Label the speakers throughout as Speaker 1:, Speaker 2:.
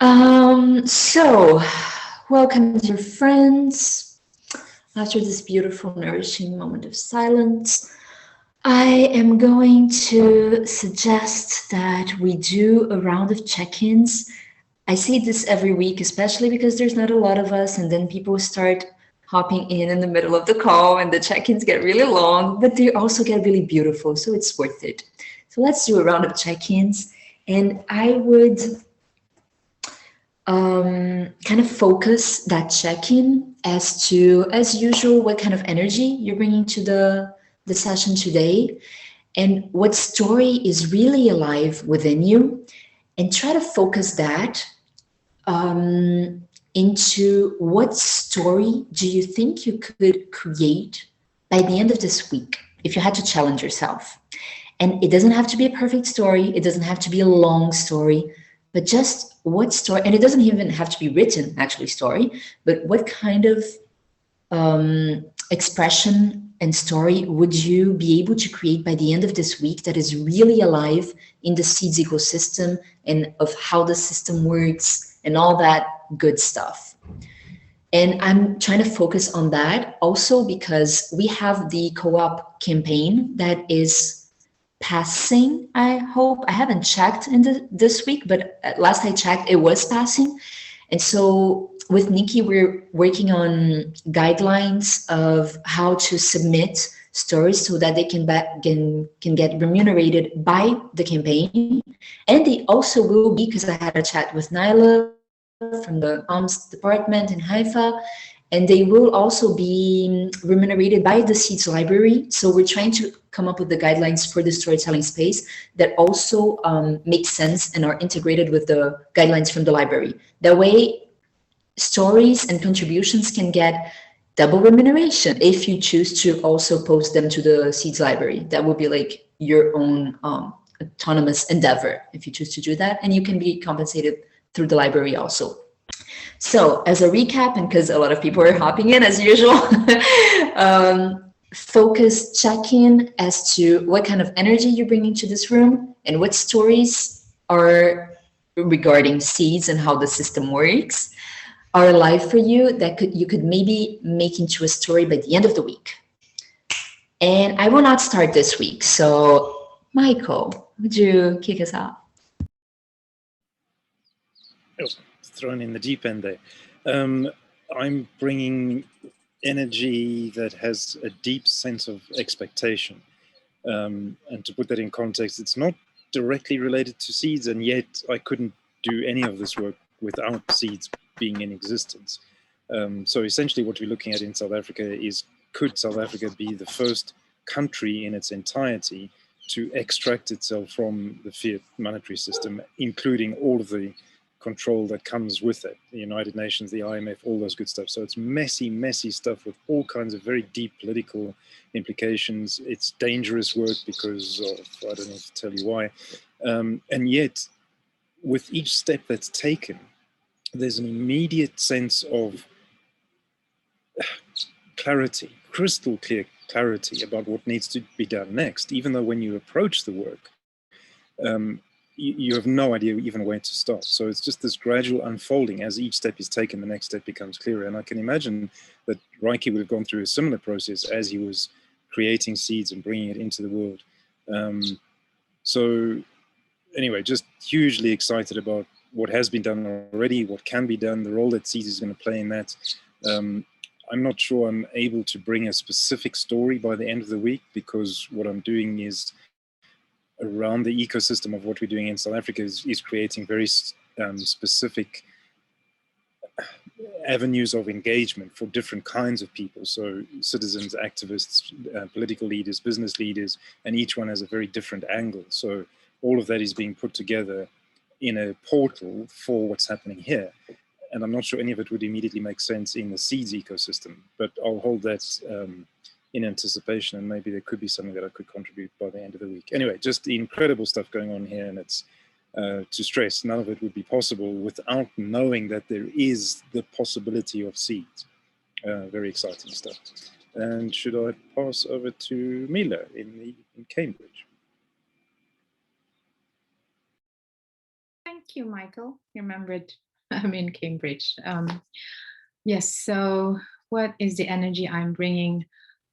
Speaker 1: So, welcome, dear friends. After this beautiful, nourishing moment of silence, I am going to suggest that we do a round of check ins. I see this every week, especially because there's not a lot of us, and then people start hopping in the middle of the call, and the check ins get really long, but they also get really beautiful, so it's worth it. So, let's do a round of check ins. And I would kind of focus that check-in as to, as usual, what kind of energy you're bringing to the session today, and what story is really alive within you, and try to focus that into what story do you think you could create by the end of this week if you had to challenge yourself. And it doesn't have to be a perfect story, it doesn't have to be a long story, but just what story, and it doesn't even have to be written, actually, story, but what kind of expression and story would you be able to create by the end of this week that is really alive in the seeds ecosystem and of how the system works and all that good stuff. And I'm trying to focus on that also because we have the co-op campaign that is passing, I hope. I haven't checked this week, but last I checked, it was passing. And so with Nikki, we're working on guidelines of how to submit stories so that they can get remunerated by the campaign. And they also will be, because I had a chat with Nyla from the comms department in Haifa, and they will also be remunerated by the Seeds Library. So we're trying to come up with the guidelines for the storytelling space that also make sense and are integrated with the guidelines from the library. That way, stories and contributions can get double remuneration if you choose to also post them to the Seeds Library. That will be like your own autonomous endeavor if you choose to do that, and you can be compensated through the library also. So as a recap, and because a lot of people are hopping in as usual, focus check-in as to what kind of energy you're bringing to this room and what stories are regarding seeds and how the system works are alive for you that you could maybe make into a story by the end of the week. And I will not start this week. So Michael, would you kick us off?
Speaker 2: Oh, thrown in the deep end there. I'm bringing energy that has a deep sense of expectation. And to put that in context, it's not directly related to seeds, and yet I couldn't do any of this work without seeds being in existence. So essentially what we're looking at in South Africa is, could South Africa be the first country in its entirety to extract itself from the fiat monetary system, including all of the control that comes with it, the United Nations, the IMF, all those good stuff. So it's messy, messy stuff with all kinds of very deep political implications. It's dangerous work because of, I don't need to tell you why. And yet, with each step that's taken, there's an immediate sense of clarity, crystal clear clarity about what needs to be done next, even though when you approach the work, you have no idea even where to start. So it's just this gradual unfolding. As each step is taken, the next step becomes clearer. And I can imagine that Reiki would have gone through a similar process as he was creating seeds and bringing it into the world. So anyway, just hugely excited about what has been done already, what can be done, the role that seeds is going to play in that. I'm not sure I'm able to bring a specific story by the end of the week, because what I'm doing is around the ecosystem of what we're doing in South Africa is creating very specific avenues of engagement for different kinds of people. So citizens, activists, political leaders, business leaders, and each one has a very different angle. So all of that is being put together in a portal for what's happening here. And I'm not sure any of it would immediately make sense in the seeds ecosystem, but I'll hold that in anticipation, and maybe there could be something that I could contribute by the end of the week. Anyway, just incredible stuff going on here, and it's to stress, none of it would be possible without knowing that there is the possibility of seeds. Very exciting stuff. And should I pass over to Mila in Cambridge?
Speaker 3: Thank you, Michael. You remembered I'm in Cambridge. Yes, so what is the energy I'm bringing?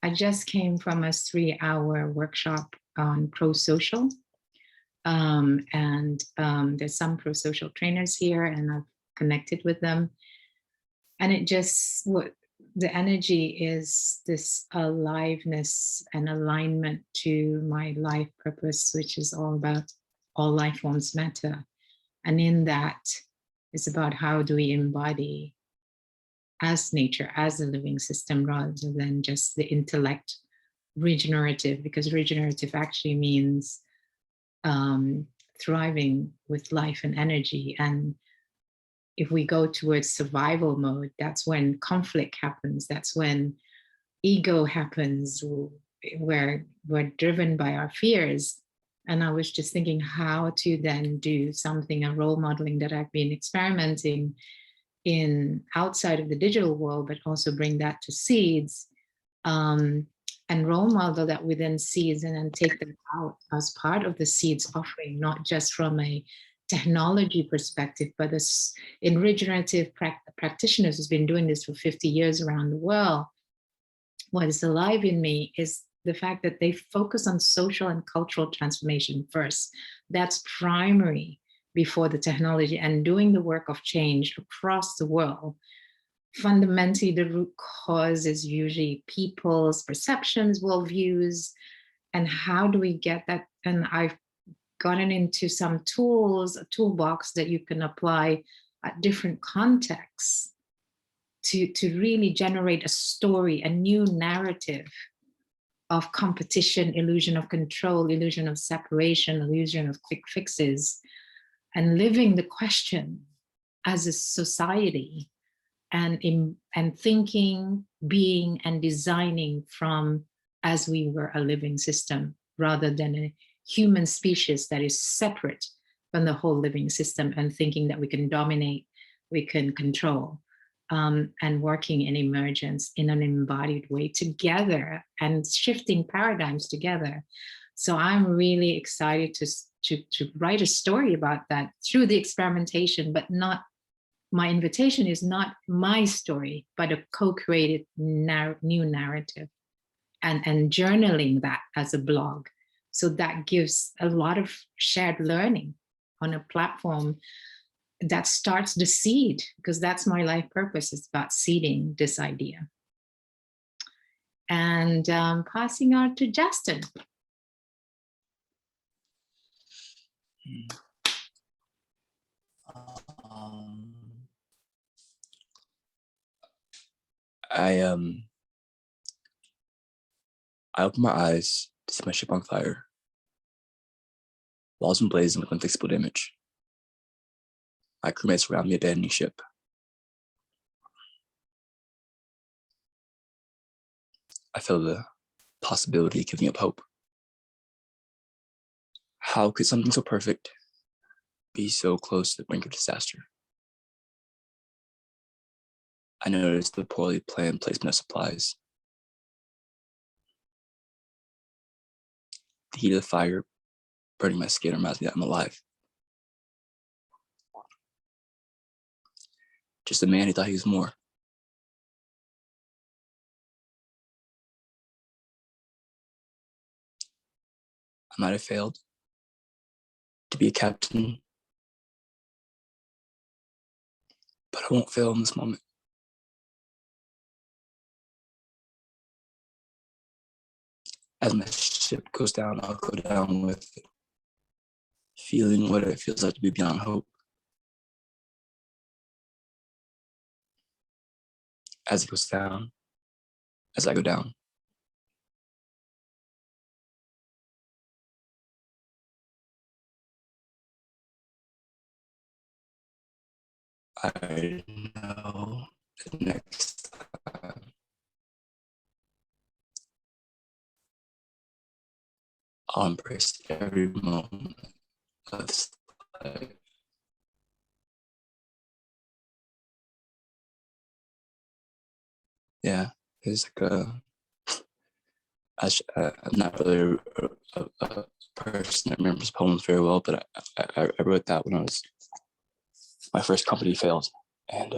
Speaker 3: I just came from a 3-hour workshop on pro-social. And there's some pro-social trainers here, and I've connected with them. And it just, what the energy is this aliveness and alignment to my life purpose, which is all about all life forms matter. And in that, it's about how do we embody as nature, as a living system, rather than just the intellect regenerative, because regenerative actually means thriving with life and energy. And if we go towards survival mode, that's when conflict happens. That's when ego happens. We're driven by our fears. And I was just thinking how to then do something, a role modeling that I've been experimenting in outside of the digital world, but also bring that to seeds, and role model that within seeds, and then take them out as part of the seeds offering, not just from a technology perspective, but as in regenerative practitioners who's been doing this for 50 years around the world. What is alive in me is the fact that they focus on social and cultural transformation first. That's primary before the technology, and doing the work of change across the world. Fundamentally, the root cause is usually people's perceptions, worldviews, and how do we get that? And I've gotten into some tools, a toolbox that you can apply at different contexts to really generate a story, a new narrative of competition, illusion of control, illusion of separation, illusion of quick fixes, and living the question as a society, and thinking, being, and designing from as we were a living system, rather than a human species that is separate from the whole living system, and thinking that we can dominate, we can control, and working in emergence in an embodied way together, and shifting paradigms together. So I'm really excited to write a story about that through the experimentation, but not, my invitation is not my story, but a co-created new narrative, and journaling that as a blog. So that gives a lot of shared learning on a platform that starts the seed, because that's my life purpose. It's about seeding this idea. And passing on to Justin.
Speaker 4: I opened my eyes to see my ship on fire. Walls and blazing like one fixable image. My crewmates around me abandoning ship. I feel the possibility of giving up hope. How could something so perfect be so close to the brink of disaster? I noticed the poorly planned placement of supplies. The heat of the fire burning my skin reminds me that I'm alive. Just a man who thought he was more. I might have failed to be a captain, but I won't fail in this moment. As my ship goes down, I'll go down with it, feeling what it feels like to be beyond hope. As it goes down, as I go down. I know the next time I'll embrace every moment of this life. Yeah, it's like I'm not really a person that remembers poems very well, but I wrote that when I was my first company failed, and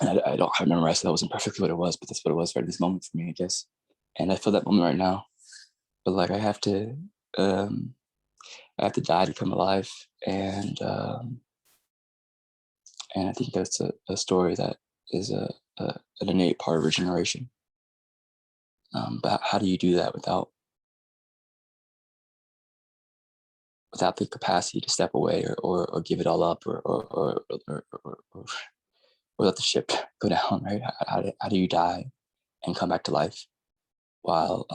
Speaker 4: I don't quite memorize that wasn't perfectly what it was, but that's what it was right at this moment for me, I guess. And I feel that moment right now, but like I have to die to come alive, and I think that's a story that is an innate part of regeneration. But how do you do that without the capacity to step away or give it all up or let the ship go down, right? How do you die and come back to life while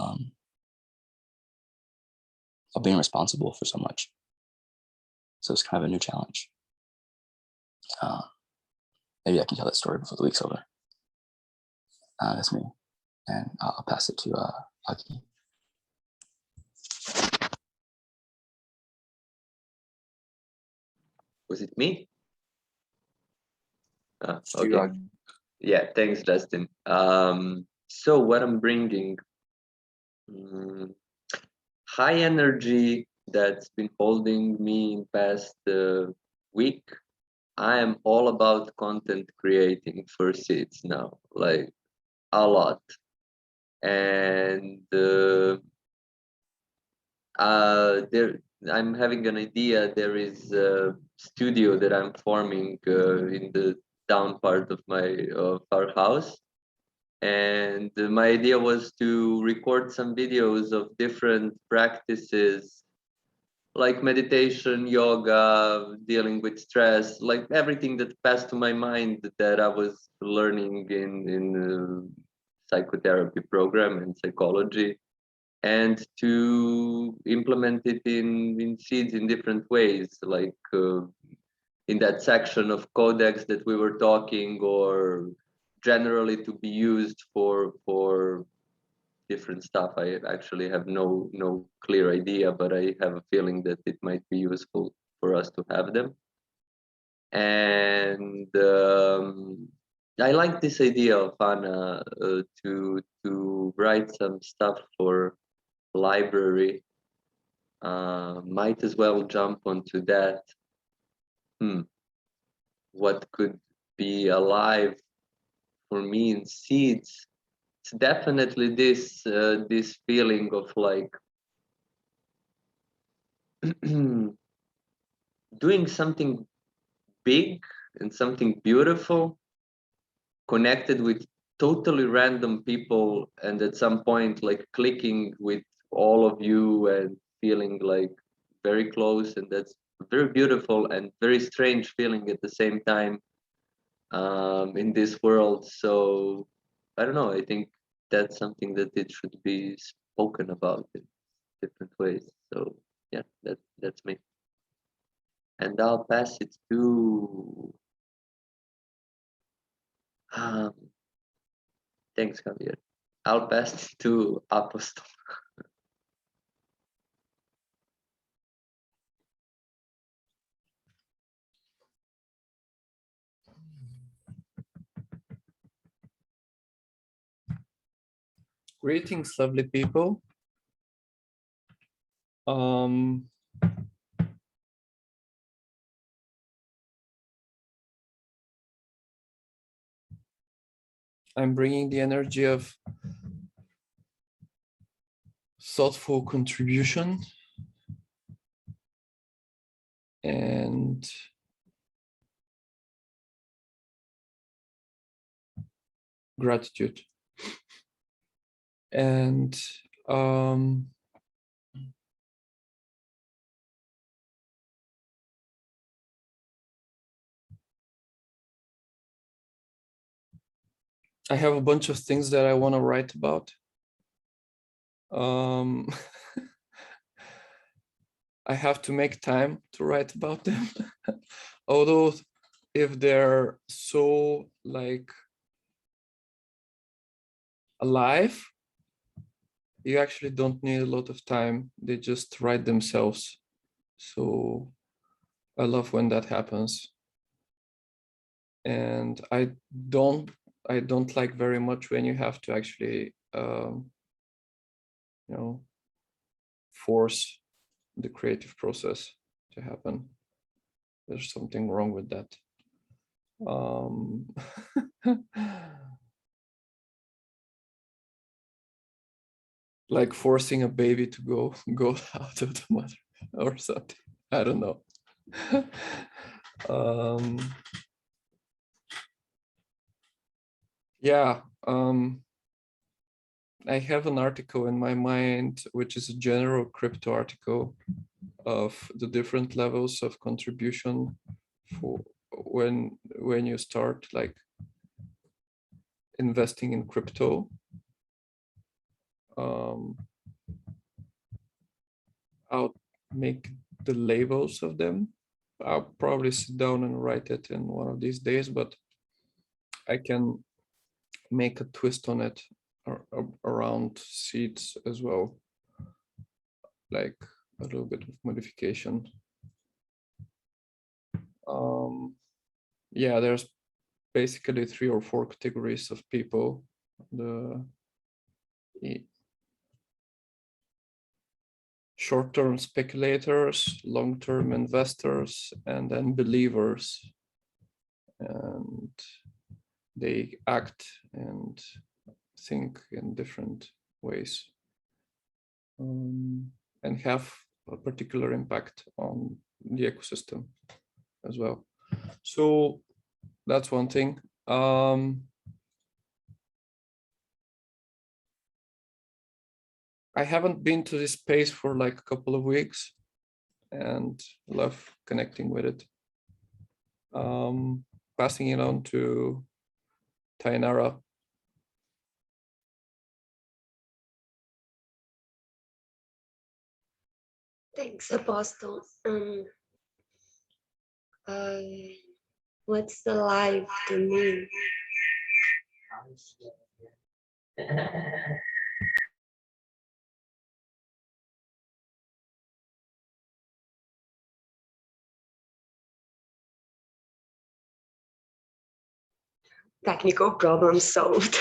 Speaker 4: being responsible for so much? So it's kind of a new challenge. Maybe I can tell that story before the week's over. That's me, and I'll pass it to Aki.
Speaker 5: Was it me?
Speaker 4: You,
Speaker 5: Okay. Yeah, thanks, Justin. So what I'm bringing, high energy that's been holding me in past week. I am all about content creating for seeds now, like a lot. And I'm having an idea. There is a studio that I'm forming in the down part of our house, and my idea was to record some videos of different practices like meditation, yoga, dealing with stress, like everything that passed to my mind that I was learning in psychotherapy program and psychology, and to implement it in seeds in different ways, like in that section of codex that we were talking, or generally to be used for different stuff. I actually have no clear idea, but I have a feeling that it might be useful for us to have them. And I like this idea of Anna to write some stuff for library. Might as well jump onto that. What could be alive for me in seeds? It's definitely this this feeling of like doing something big and something beautiful, connected with totally random people, and at some point like clicking with all of you and feeling like very close, and that's very beautiful and very strange feeling at the same time in this world. So I don't know, I think that's something that it should be spoken about in different ways. So yeah, that's me. And I'll pass it to thanks, Javier. I'll pass it to Apostle.
Speaker 6: Greetings, lovely people. I'm bringing the energy of thoughtful contribution and gratitude. And I have a bunch of things that I want to write about. I have to make time to write about them. Although if they're so like alive, you actually don't need a lot of time. They just write themselves. So I love when that happens. And I don't like very much when you have to actually you know, force the creative process to happen. there's something wrong with that. Like forcing a baby to go out of the mother or something. I don't know. Yeah, I have an article in my mind, which is a general crypto article of the different levels of contribution for when you start like investing in crypto. I'll make the labels of them. I'll probably sit down and write it in one of these days, but I can make a twist on it around seeds as well, like a little bit of modification. Yeah, there's basically 3 or 4 categories of people. The short-term speculators, long-term investors, and then believers. And they act and think in different ways, and have a particular impact on the ecosystem as well. So that's one thing. I haven't been to this space for like a couple of weeks and love connecting with it. Passing it on to Tainara.
Speaker 7: Thanks, Apostle. What's the life to me? Technical problem solved.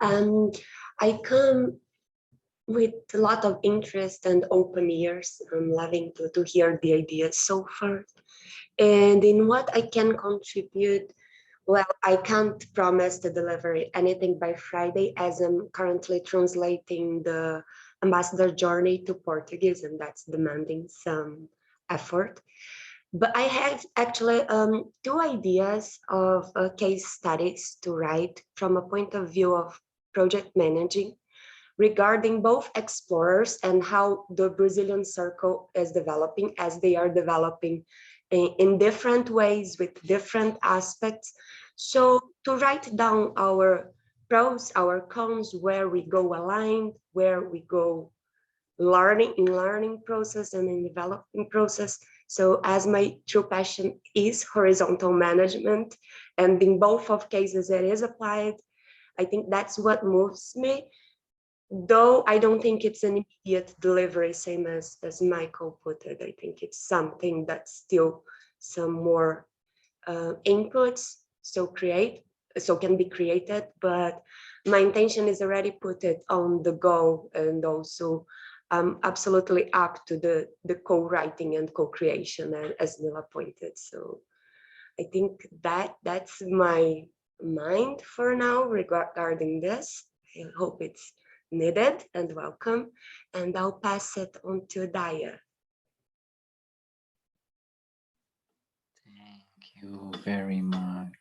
Speaker 7: I come with a lot of interest and open ears. I'm loving to hear the ideas so far. And in what I can contribute, well, I can't promise to deliver anything by Friday, as I'm currently translating the ambassador journey to Portuguese, and that's demanding some effort. But I have actually 2 ideas of case studies to write from a point of view of project managing, regarding both explorers and how the Brazilian circle is developing, as they are developing in different ways with different aspects. So to write down our pros, our cons, where we go aligned, where we go learning process and in developing process. So as my true passion is horizontal management, and in both of cases it is applied, I think that's what moves me. Though I don't think it's an immediate delivery, same as Michael put it. I think it's something that's still some more inputs so can be created, but my intention is already put it on the go, and also absolutely up to the co-writing and co-creation, as Nila pointed. So I think that's my mind for now regarding this. I hope it's needed and welcome, and I'll pass it on to Daya.
Speaker 8: Thank you very much.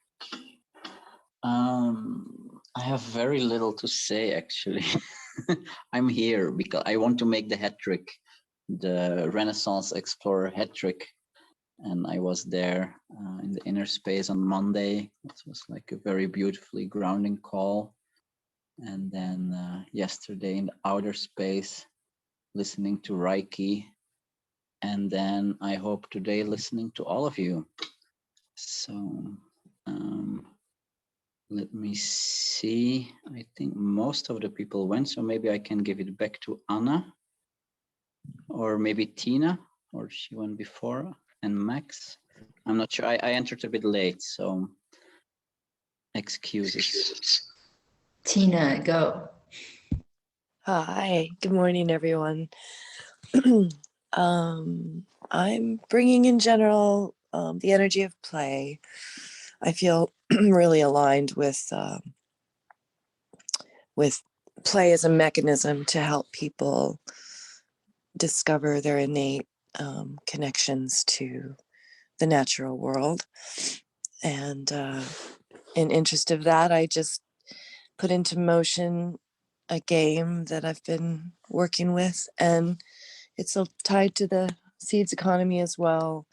Speaker 8: I have very little to say, actually. I'm here because I want to make the hat trick, the Renaissance Explorer hat trick. And I was there in the inner space on Monday. It was like a very beautifully grounding call. And then yesterday in the outer space, listening to Reiki. And then I hope today listening to all of you. So let me see. I think most of the people went, so maybe I can give it back to Anna, or maybe Tina, or she went before, and Max. I'm not sure. I entered a bit late, so excuses.
Speaker 1: Tina, go.
Speaker 9: Hi, good morning, everyone. I'm bringing in general the energy of play. I feel really aligned with play as a mechanism to help people discover their innate connections to the natural world. And in interest of that, I just put into motion a game that I've been working with, and it's tied to the seeds economy as well.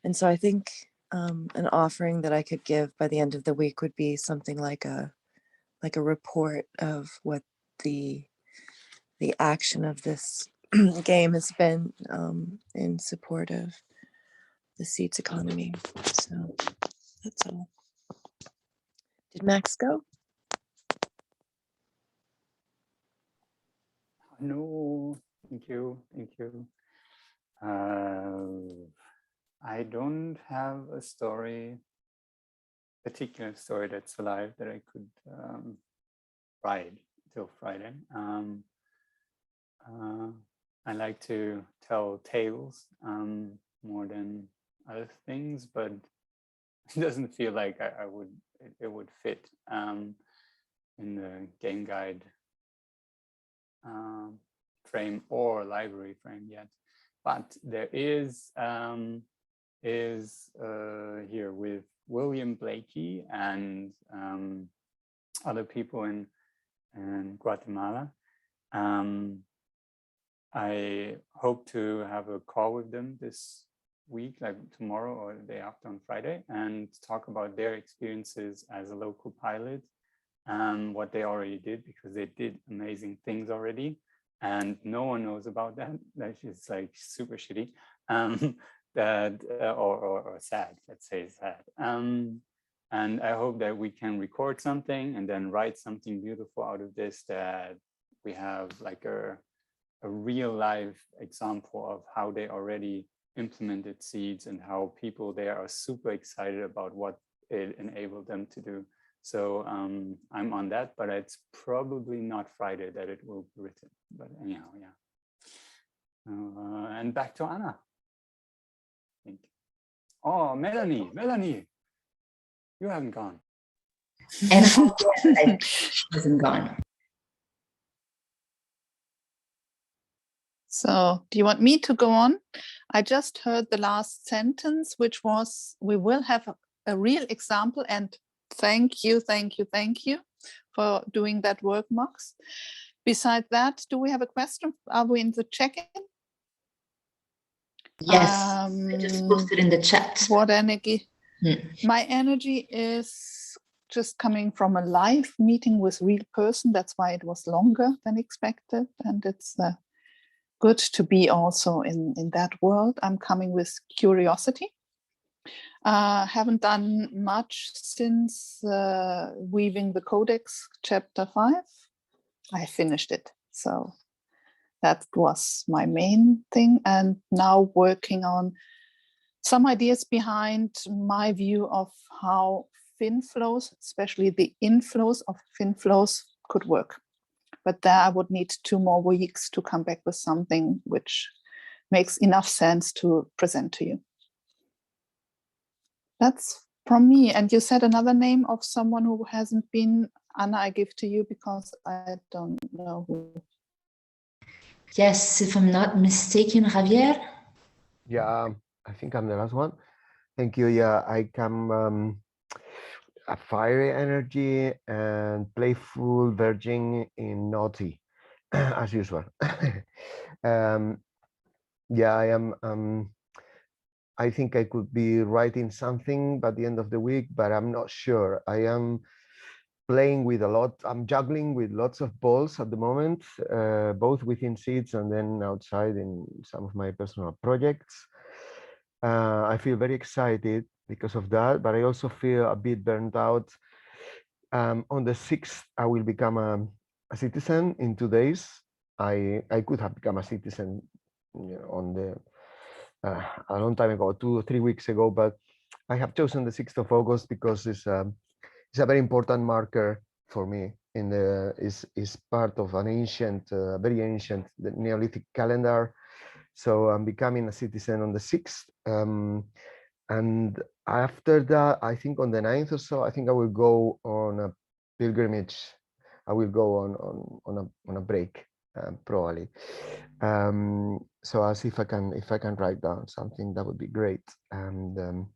Speaker 9: And so I think an offering that I could give by the end of the week would be something like a report of what the action of this game has been in support of the seeds economy. So that's all. Did Max go?
Speaker 10: No, thank you, thank you. I don't have a particular story that's alive that I could write till Friday. I like to tell tales more than other things, but it doesn't feel like it would fit in the game guide frame or library frame yet. But there is here with William Blakey and other people in Guatemala. I hope to have a call with them this week, like tomorrow or the day after on Friday, and talk about their experiences as a local pilot and what they already did, because they did amazing things already and no one knows about that. That's just like super shitty. That or sad, let's say sad. And I hope that we can record something and then write something beautiful out of this, that we have like a real life example of how they already implemented seeds and how people there are super excited about what it enabled them to do. So I'm on that, but it's probably not Friday that it will be written. But anyhow, yeah. And back to Anna. I think. Oh, Melanie, you haven't gone.
Speaker 1: And she hasn't gone.
Speaker 11: So do you want me to go on? I just heard the last sentence, which was, we will have a real example, and thank you for doing that work, Max. Besides that, do we have a question? Are we in the check-in?
Speaker 1: Yes, I just posted in the chat.
Speaker 11: What energy? My energy is just coming from a live meeting with real person. That's why it was longer than expected. And it's good to be also in that world. I'm coming with curiosity. Haven't done much since Weaving the Codex chapter 5. I finished it. So that was my main thing. And now working on some ideas behind my view of how fin flows, especially the inflows of fin flows, could work. But there I would need 2 more weeks to come back with something which makes enough sense to present to you. That's from me. And you said another name of someone who hasn't been. Anna, I give to you because I don't know who.
Speaker 1: Yes, if I'm not mistaken, Javier.
Speaker 12: Yeah, I think I'm the last one. Thank you. Yeah, I come a fiery energy and playful, verging in naughty, as usual. Yeah, I am. I think I could be writing something by the end of the week, but I'm not sure. I am playing with a lot. I'm juggling with lots of balls at the moment, both within seeds and then outside in some of my personal projects. I feel very excited because of that, but I also feel a bit burnt out. On the 6th, I will become a citizen in 2 days. I could have become a citizen, you know, on the a long time ago, 2 or 3 weeks ago, but I have chosen the 6th of August because it's a very important marker for me. Is part of an ancient, very ancient Neolithic calendar. So I'm becoming a citizen on the 6th. And after that, I think on the 9th or so, I think I will go on a pilgrimage. I will go on a break, probably. So I'll see if I can write down something. That would be great. And then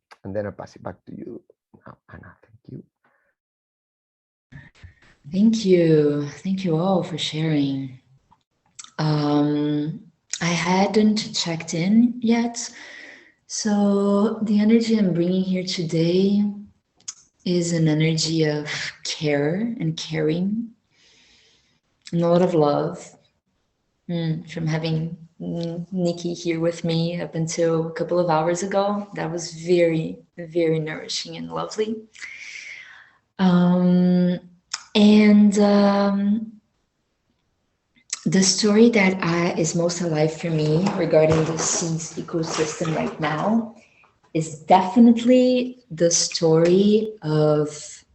Speaker 12: I'll pass it back to you now, Anna. Thank you.
Speaker 1: Thank you. Thank you all for sharing. I hadn't checked in yet. So the energy I'm bringing here today is an energy of care and caring and a lot of love. From having Nikki here with me up until a couple of hours ago, that was very, very nourishing and lovely. The story that is most alive for me regarding the seeds ecosystem right now is definitely the story of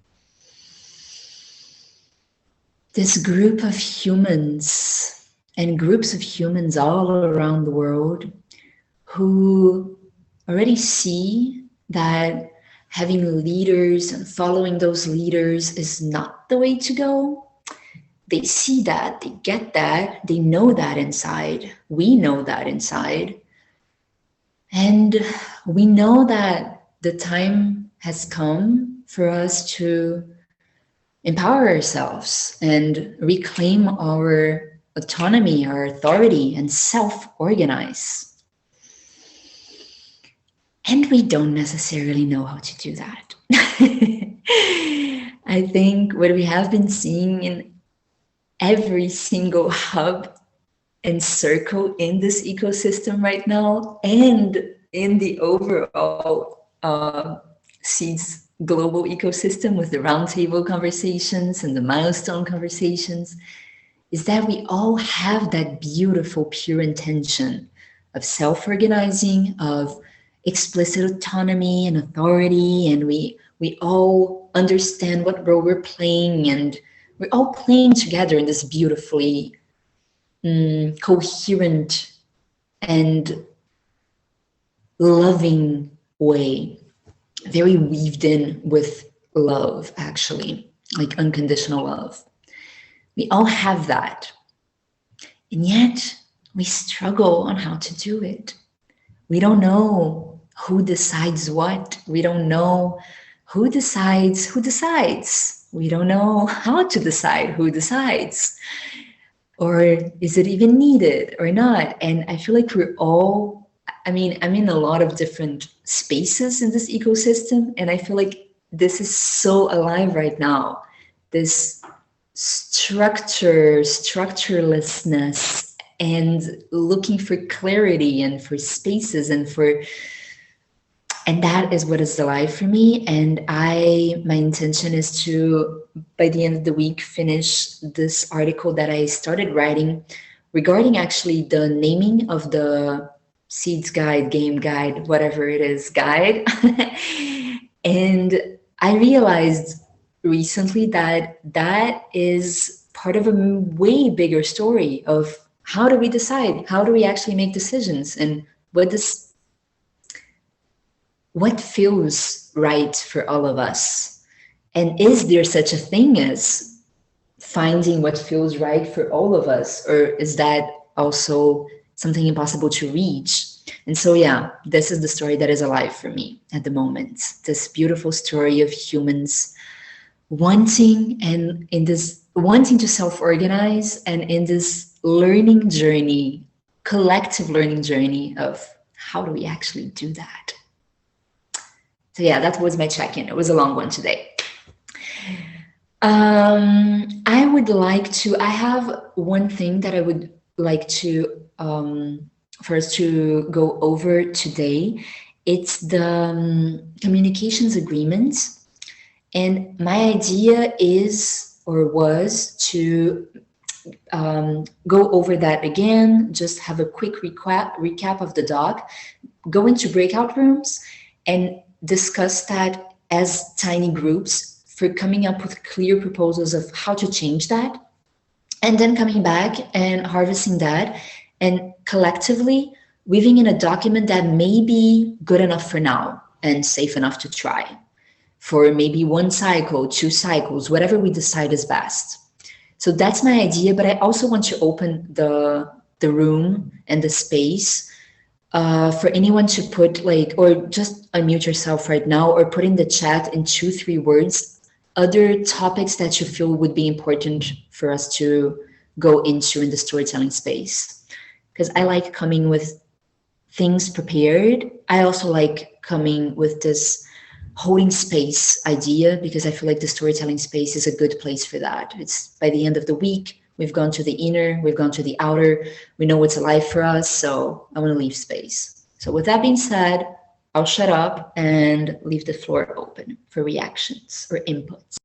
Speaker 1: this group of humans and groups of humans all around the world who already see that having leaders and following those leaders is not the way to go. They see that, they get that, they know that inside. We know that inside. And we know that the time has come for us to empower ourselves and reclaim our autonomy, our authority, and self-organize. And we don't necessarily know how to do that. I think what we have been seeing in every single hub and circle in this ecosystem right now, and in the overall Seeds global ecosystem with the roundtable conversations and the milestone conversations, is that we all have that beautiful, pure intention of self-organizing, of explicit autonomy and authority, and we all understand what role we're playing, and we're all playing together in this beautifully coherent and loving way, very weaved in with love, actually, like unconditional love. We all have that, and yet we struggle on how to do it. We don't know who decides what. We don't know who decides who decides. We don't know how to decide who decides. Or is it even needed or not? And I feel like we're all, I'm in a lot of different spaces in this ecosystem, and I feel like this is so alive right now. This structurelessness, and looking for clarity and for spaces and that is what is alive for me. And my intention is to, by the end of the week, finish this article that I started writing regarding actually the naming of the Seeds Guide, Game Guide, whatever it is, guide. And I realized recently that is part of a way bigger story of how do we decide? How do we actually make decisions? And what feels right for all of us? And is there such a thing as finding what feels right for all of us? Or is that also something impossible to reach? And so, yeah, this is the story that is alive for me at the moment. This beautiful story of humans wanting to self-organize, and in this learning journey, collective learning journey of how do we actually do that? So yeah, that was my check-in. It was a long one today. I have one thing that I would like to for us to go over today. It's the communications agreement. And my idea is, or was, to go over that again, just have a quick recap of the doc, go into breakout rooms and discuss that as tiny groups for coming up with clear proposals of how to change that, and then coming back and harvesting that and collectively weaving in a document that may be good enough for now and safe enough to try for maybe 1 cycle, 2 cycles, whatever we decide is best. So that's my idea, but I also want to open the room and the space for anyone to put like, or just unmute yourself right now or put in the chat in 2-3 words, other topics that you feel would be important for us to go into in the storytelling space. Because I like coming with things prepared. I also like coming with this holding space idea because I feel like the storytelling space is a good place for that. It's by the end of the week, we've gone to the inner, we've gone to the outer, we know what's alive for us, so I want to leave space. So with that being said, I'll shut up and leave the floor open for reactions or inputs.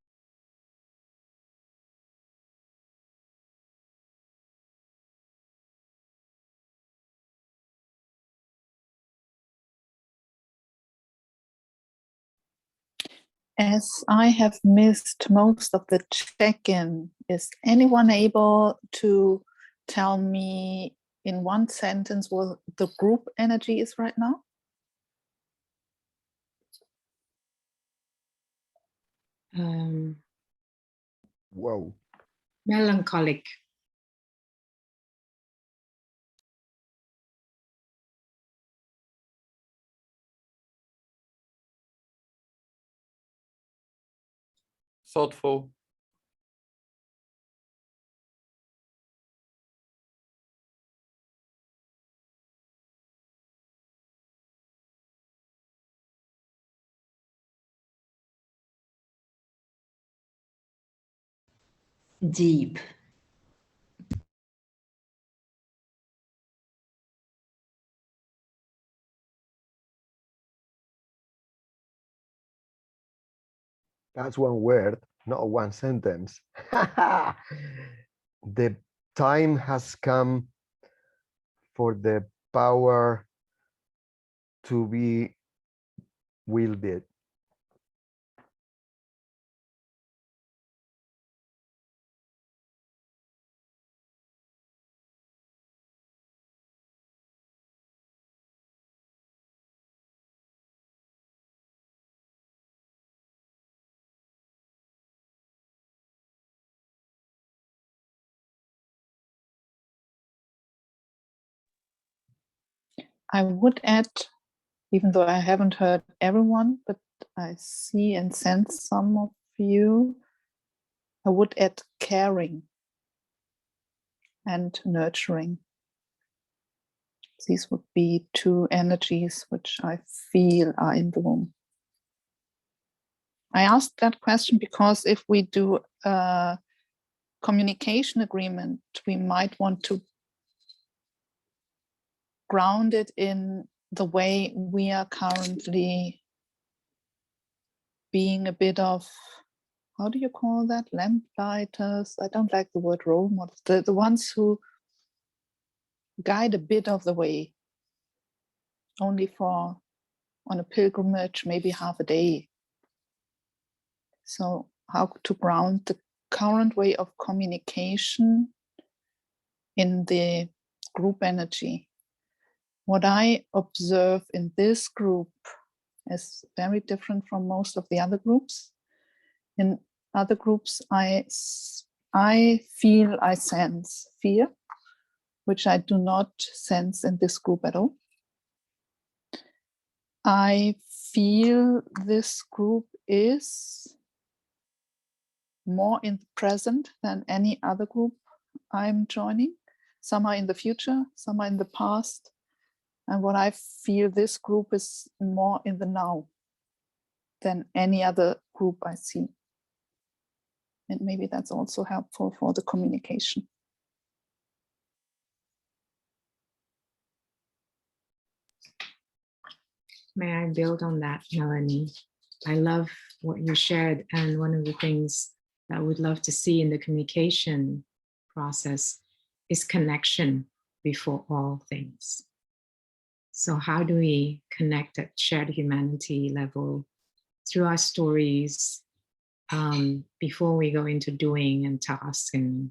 Speaker 11: As I have missed most of the check-in, is anyone able to tell me in 1 sentence what the group energy is right now?
Speaker 12: Whoa.
Speaker 3: Melancholic.
Speaker 6: Thoughtful.
Speaker 1: Deep.
Speaker 12: That's one word, not 1 sentence. The time has come for the power to be wielded.
Speaker 11: I would add, even though I haven't heard everyone, but I see and sense some of you, I would add caring and nurturing. These would be 2 energies which I feel are in the room. I asked that question because if we do a communication agreement, we might want to ground it in the way we are currently being a bit of, how do you call that? Lamplighters? I don't like the word role models. The ones who guide a bit of the way, only for on a pilgrimage, maybe half a day. So how to ground the current way of communication in the group energy. What I observe in this group is very different from most of the other groups. In other groups, I feel, I sense fear, which I do not sense in this group at all. I feel this group is more in the present than any other group I'm joining. Some are in the future, some are in the past. And what I feel, this group is more in the now than any other group I see. And maybe that's also helpful for the communication.
Speaker 3: May I build on that, Melanie? I love what you shared. And one of the things that I would love to see in the communication process is connection before all things. So how do we connect at shared humanity level through our stories before we go into doing and tasks and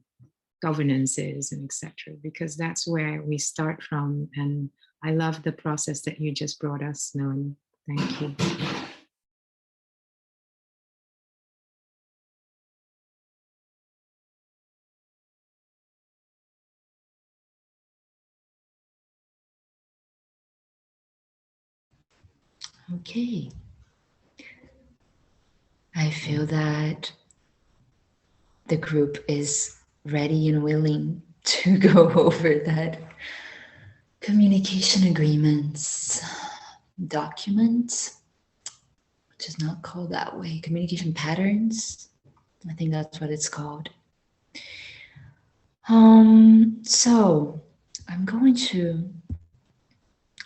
Speaker 3: governances and etc. Because that's where we start from, and I love the process that you just brought us, Melanie. Thank you.
Speaker 1: Okay. I feel that the group is ready and willing to go over that communication agreements document, which is not called that way, communication patterns. I think that's what it's called. So I'm going to,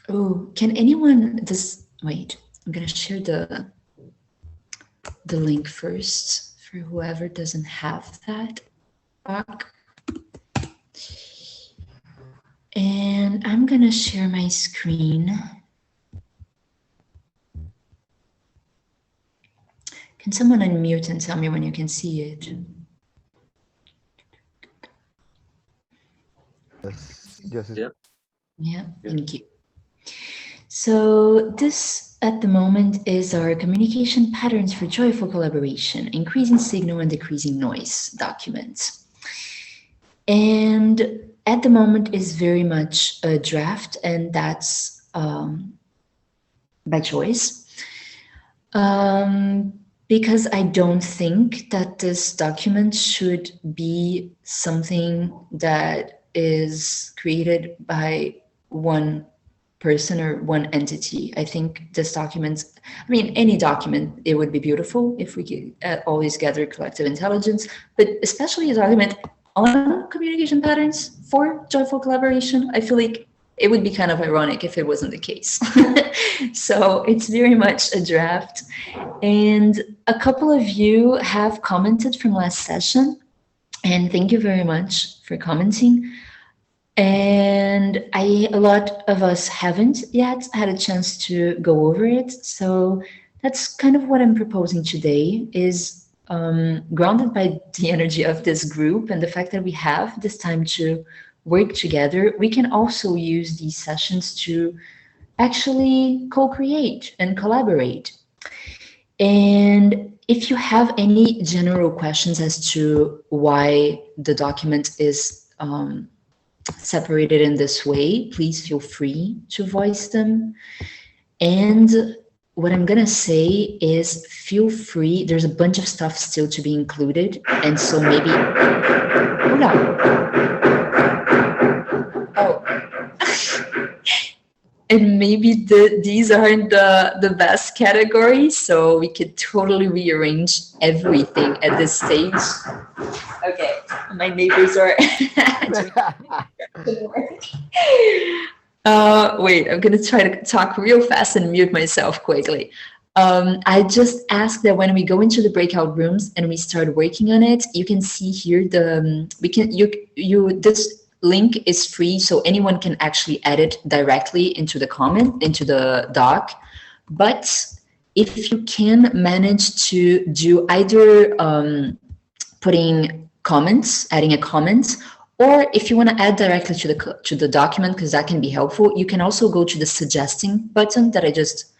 Speaker 1: oh, can anyone just, wait, I'm gonna share the link first for whoever doesn't have that doc. And I'm gonna share my screen. Can someone unmute and tell me when you can see it?
Speaker 12: Yes.
Speaker 1: Yeah, thank you. So this at the moment is our communication patterns for joyful collaboration, increasing signal and decreasing noise document. And at the moment is very much a draft, and that's by choice. Because I don't think that this document should be something that is created by one person or one entity. I think this document, I mean, any document, it would be beautiful if we could always gather collective intelligence, but especially a document on communication patterns for joyful collaboration, I feel like it would be kind of ironic if it wasn't the case. So it's very much a draft. And a couple of you have commented from last session, and thank you very much for commenting. And a lot of us haven't yet had a chance to go over it. So that's kind of what I'm proposing today, is grounded by the energy of this group and the fact that we have this time to work together. We can also use these sessions to actually co-create and collaborate. And if you have any general questions as to why the document is separated in this way, please feel free to voice them. And what I'm gonna say is feel free, there's a bunch of stuff still to be included, and so maybe, oh no. Oh. And maybe these aren't the best categories, so we could totally rearrange everything at this stage. Okay, my neighbors are wait, I'm gonna try to talk real fast and mute myself quickly. I just ask that when we go into the breakout rooms and we start working on it, you can see here this link is free, so anyone can actually edit directly into the doc. But if you can manage to do either putting comments, adding a comment, or if you want to add directly to the document, because that can be helpful, you can also go to the suggesting button that I just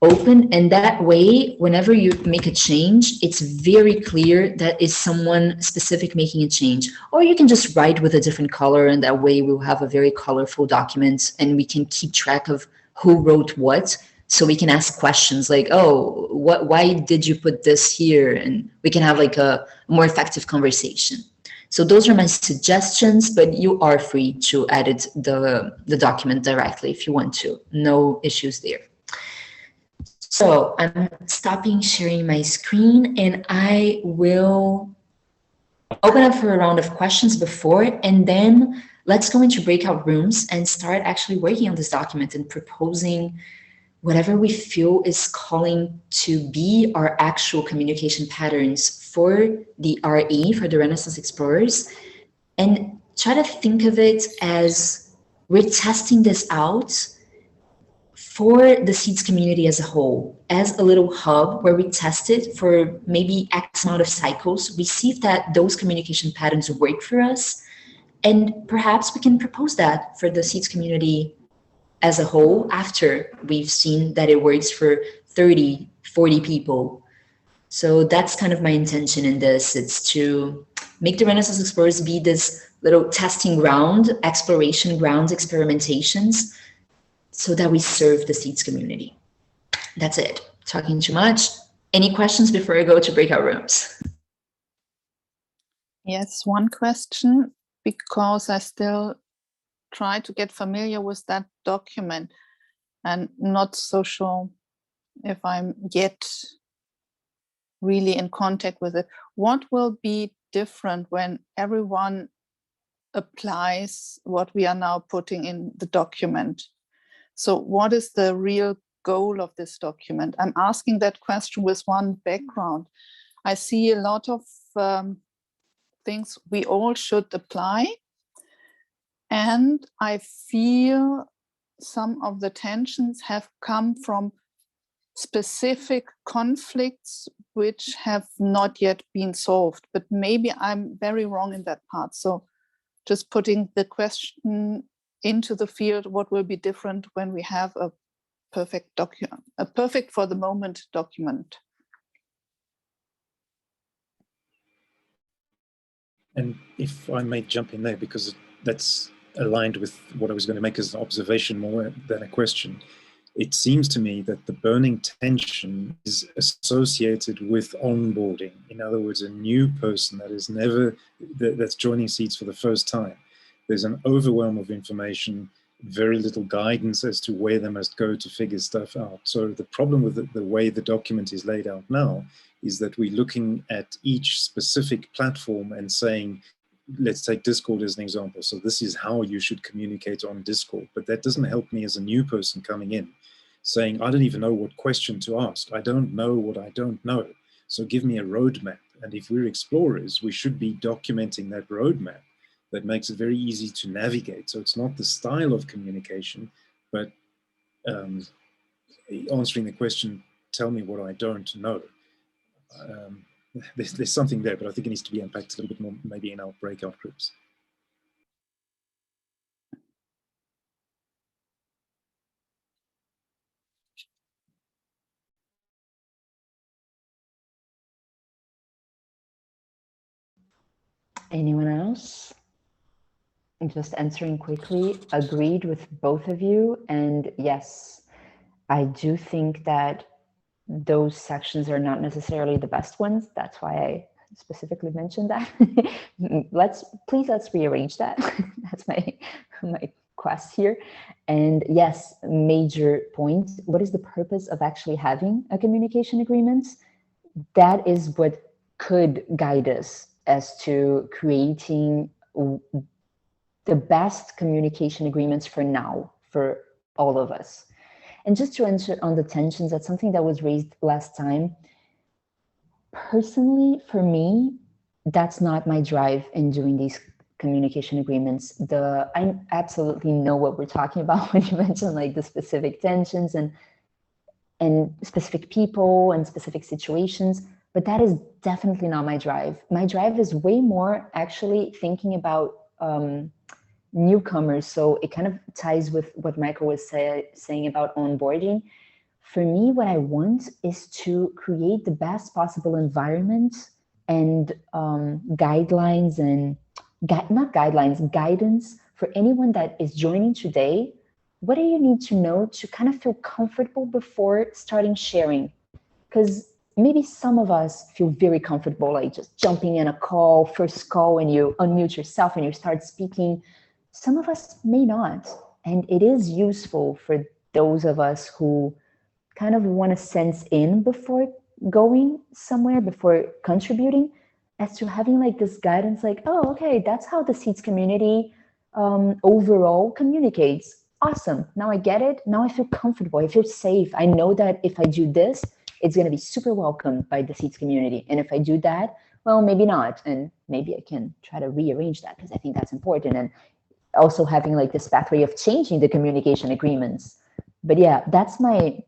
Speaker 1: opened, and that way, whenever you make a change, it's very clear that is someone specific making a change. Or you can just write with a different color, and that way we'll have a very colorful document, and we can keep track of who wrote what. So we can ask questions like, oh, why did you put this here? And we can have like a more effective conversation. So those are my suggestions, but you are free to edit the document directly if you want to. No issues there. So I'm stopping sharing my screen, and I will open up for a round of questions before, and then let's go into breakout rooms and start actually working on this document and proposing whatever we feel is calling to be our actual communication patterns for the RE, for the Renaissance Explorers, and try to think of it as we're testing this out for the seeds community as a whole, as a little hub where we test it for maybe X amount of cycles. We see if that those communication patterns work for us, and perhaps we can propose that for the seeds community as a whole after we've seen that it works for 30, 40 people. So that's kind of my intention in this. It's to make the Renaissance Explorers be this little testing ground, exploration grounds, experimentations, so that we serve the Seeds community. That's it. Talking too much. Any questions before I go to breakout rooms?
Speaker 11: Yes, one question, because I still try to get familiar with that document and not so sure if I'm yet really in contact with it. What will be different when everyone applies what we are now putting in the document? So what is the real goal of this document? I'm asking that question with one background. I see a lot of things we all should apply, and I feel some of the tensions have come from specific conflicts which have not yet been solved, but maybe I'm very wrong in that part. So just putting the question into the field, what will be different when we have a perfect document, a perfect for the moment document?
Speaker 2: And if I may jump in there, because that's aligned with what I was going to make as an observation more than a question. It seems to me that the burning tension is associated with onboarding. In other words, a new person that is that's joining Seeds for the first time. There's an overwhelm of information, very little guidance as to where they must go to figure stuff out. So the problem with the way the document is laid out now is that we're looking at each specific platform and saying, let's take Discord as an example. So this is how you should communicate on Discord, but that doesn't help me as a new person coming in, saying, I don't even know what question to ask. I don't know what I don't know. So give me a roadmap. And if we're explorers, we should be documenting that roadmap that makes it very easy to navigate. So it's not the style of communication, but answering the question, tell me what I don't know. There's something there, but I think it needs to be unpacked a little bit more, maybe in our breakout groups.
Speaker 1: Anyone else? Just answering quickly, agreed with both of you. And yes, I do think that those sections are not necessarily the best ones. That's why I specifically mentioned that. let's rearrange that. That's my quest here. And yes, major point. What is the purpose of actually having a communication agreement? That is what could guide us as to creating the best communication agreements for now, for all of us. And just to answer on the tensions, that's something that was raised last time. Personally, for me, that's not my drive in doing these communication agreements. I absolutely know what we're talking about when you mention like the specific tensions and specific people and specific situations, but that is definitely not my drive. My drive is way more actually thinking about newcomers. So it kind of ties with what Michael was saying about onboarding. For me, what I want is to create the best possible environment and guidelines and guidance for anyone that is joining today. What do you need to know to kind of feel comfortable before starting sharing? Because maybe some of us feel very comfortable, like just jumping in a call, first call, and you unmute yourself and you start speaking. Some of us may not. And it is useful for those of us who kind of want to sense in before going somewhere, before contributing, as to having like this guidance, like, oh, okay, that's how the Seeds community overall communicates. Awesome. Now I get it. Now I feel comfortable. I feel safe. I know that if I do this, it's going to be super welcomed by the Seeds community. And if I do that, well, maybe not. And maybe I can try to rearrange that because I think that's important. And also having like this pathway of changing the communication agreements. But yeah, that's my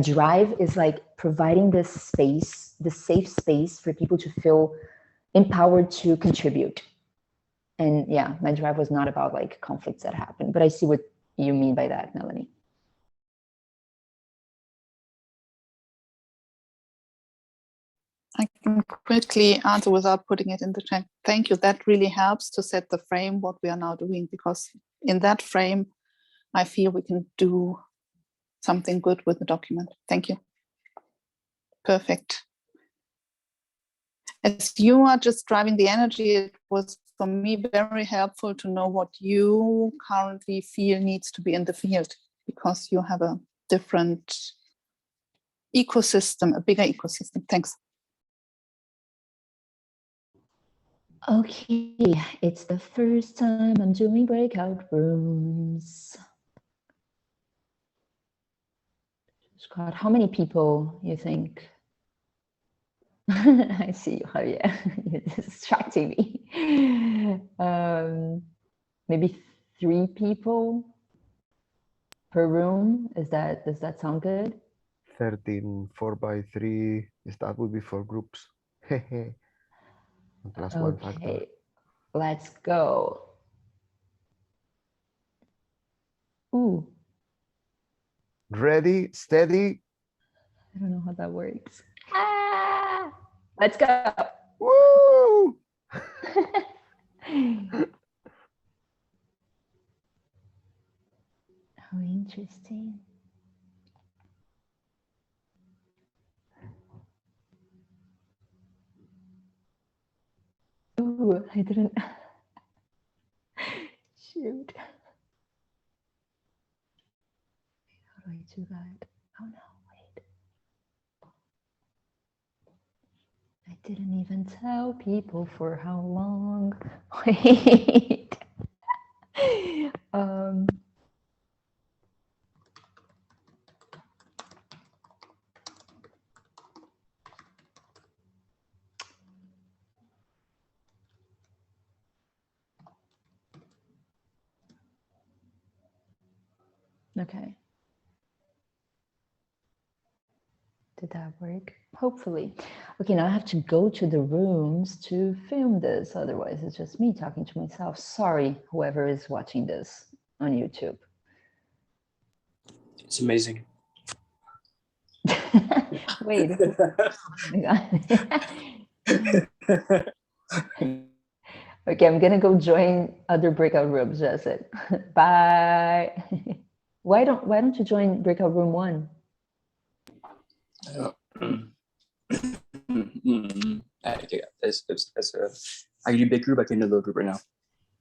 Speaker 1: drive, is like providing this space, the safe space for people to feel empowered to contribute. And yeah, my drive was not about like conflicts that happen, but I see what you mean by that, Melanie.
Speaker 11: I can quickly answer without putting it in the chat. Thank you. That really helps to set the frame what we are now doing, because in that frame, I feel we can do something good with the document. Thank you. Perfect. As you are just driving the energy, it was for me very helpful to know what you currently feel needs to be in the field, because you have a different ecosystem, a bigger ecosystem. Thanks.
Speaker 1: Okay, it's the first time I'm doing breakout rooms. Scott, how many people you think? I see you, Javier. You're distracting me. Maybe 3 people per room. Does that sound good?
Speaker 12: 13, 4x3. That would be for groups. Plus one factor.
Speaker 1: Okay, let's go. Ooh,
Speaker 12: Ready, steady.
Speaker 1: I don't know how that works. Ah, let's go.
Speaker 12: Woo!
Speaker 1: How interesting. Ooh, I didn't. Shoot. How do I do that? Oh no, wait. I didn't even tell people for how long. Wait. Okay. Did that work? Hopefully. Okay, now I have to go to the rooms to film this. Otherwise, it's just me talking to myself. Sorry, whoever is watching this on YouTube.
Speaker 4: It's amazing.
Speaker 1: Wait. Okay, I'm gonna go join other breakout rooms. That's it. Bye. Why don't you join breakout room 1?
Speaker 4: Okay, I do big group. I can do little group right now.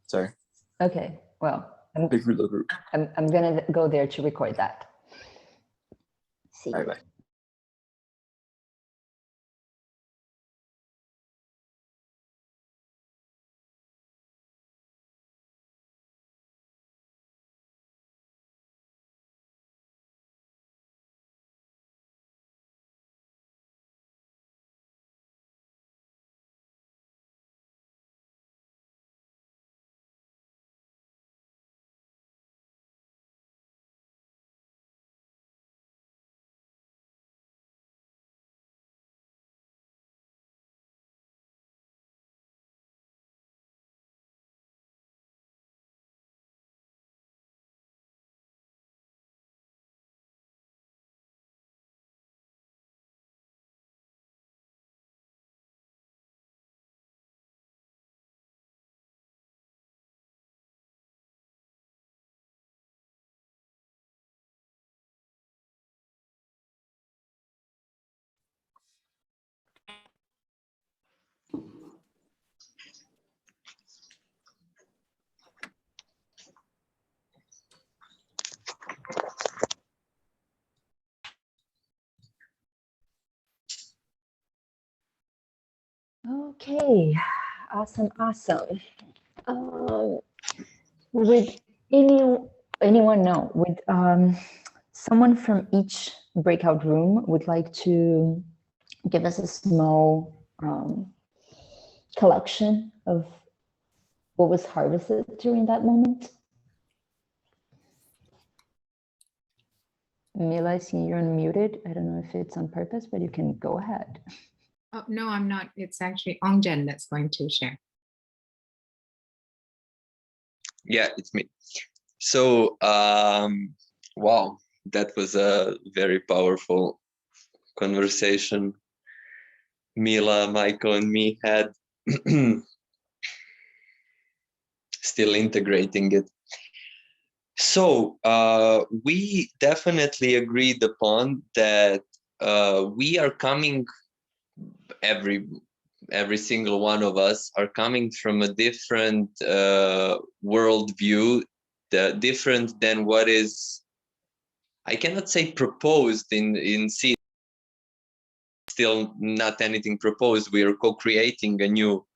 Speaker 4: Sorry.
Speaker 1: Okay. Well,
Speaker 4: Big group, little group.
Speaker 1: I'm gonna go there to record that. See.
Speaker 4: All right, bye.
Speaker 1: Okay. Awesome. Would anyone know? Would someone from each breakout room would like to give us a small collection of what was harvested during that moment? Mila, I see you're unmuted. I don't know if it's on purpose, but you can go ahead.
Speaker 3: Oh, no, I'm not. It's actually Angjen that's going to share.
Speaker 5: Yeah, it's me. So, wow, that was a very powerful conversation Mila, Michael, and me had. Still integrating it. So we definitely agreed upon that we are coming, every single one of us are coming from a different worldview, different than what is, I cannot say proposed in C, still not anything proposed. We are co-creating a new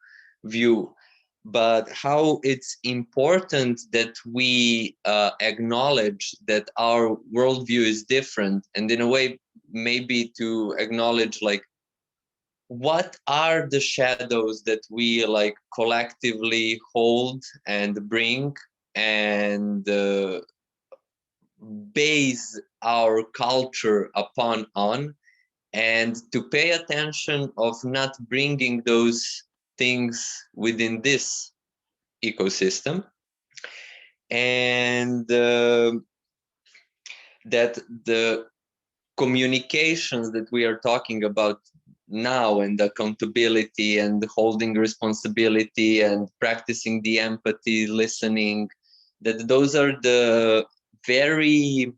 Speaker 5: view, but how it's important that we acknowledge that our worldview is different, and in a way maybe to acknowledge like what are the shadows that we like collectively hold and bring and base our culture upon on, and to pay attention of not bringing those things within this ecosystem, and that the communications that we are talking about now, and accountability and holding responsibility and practicing the empathy, listening, that those are the very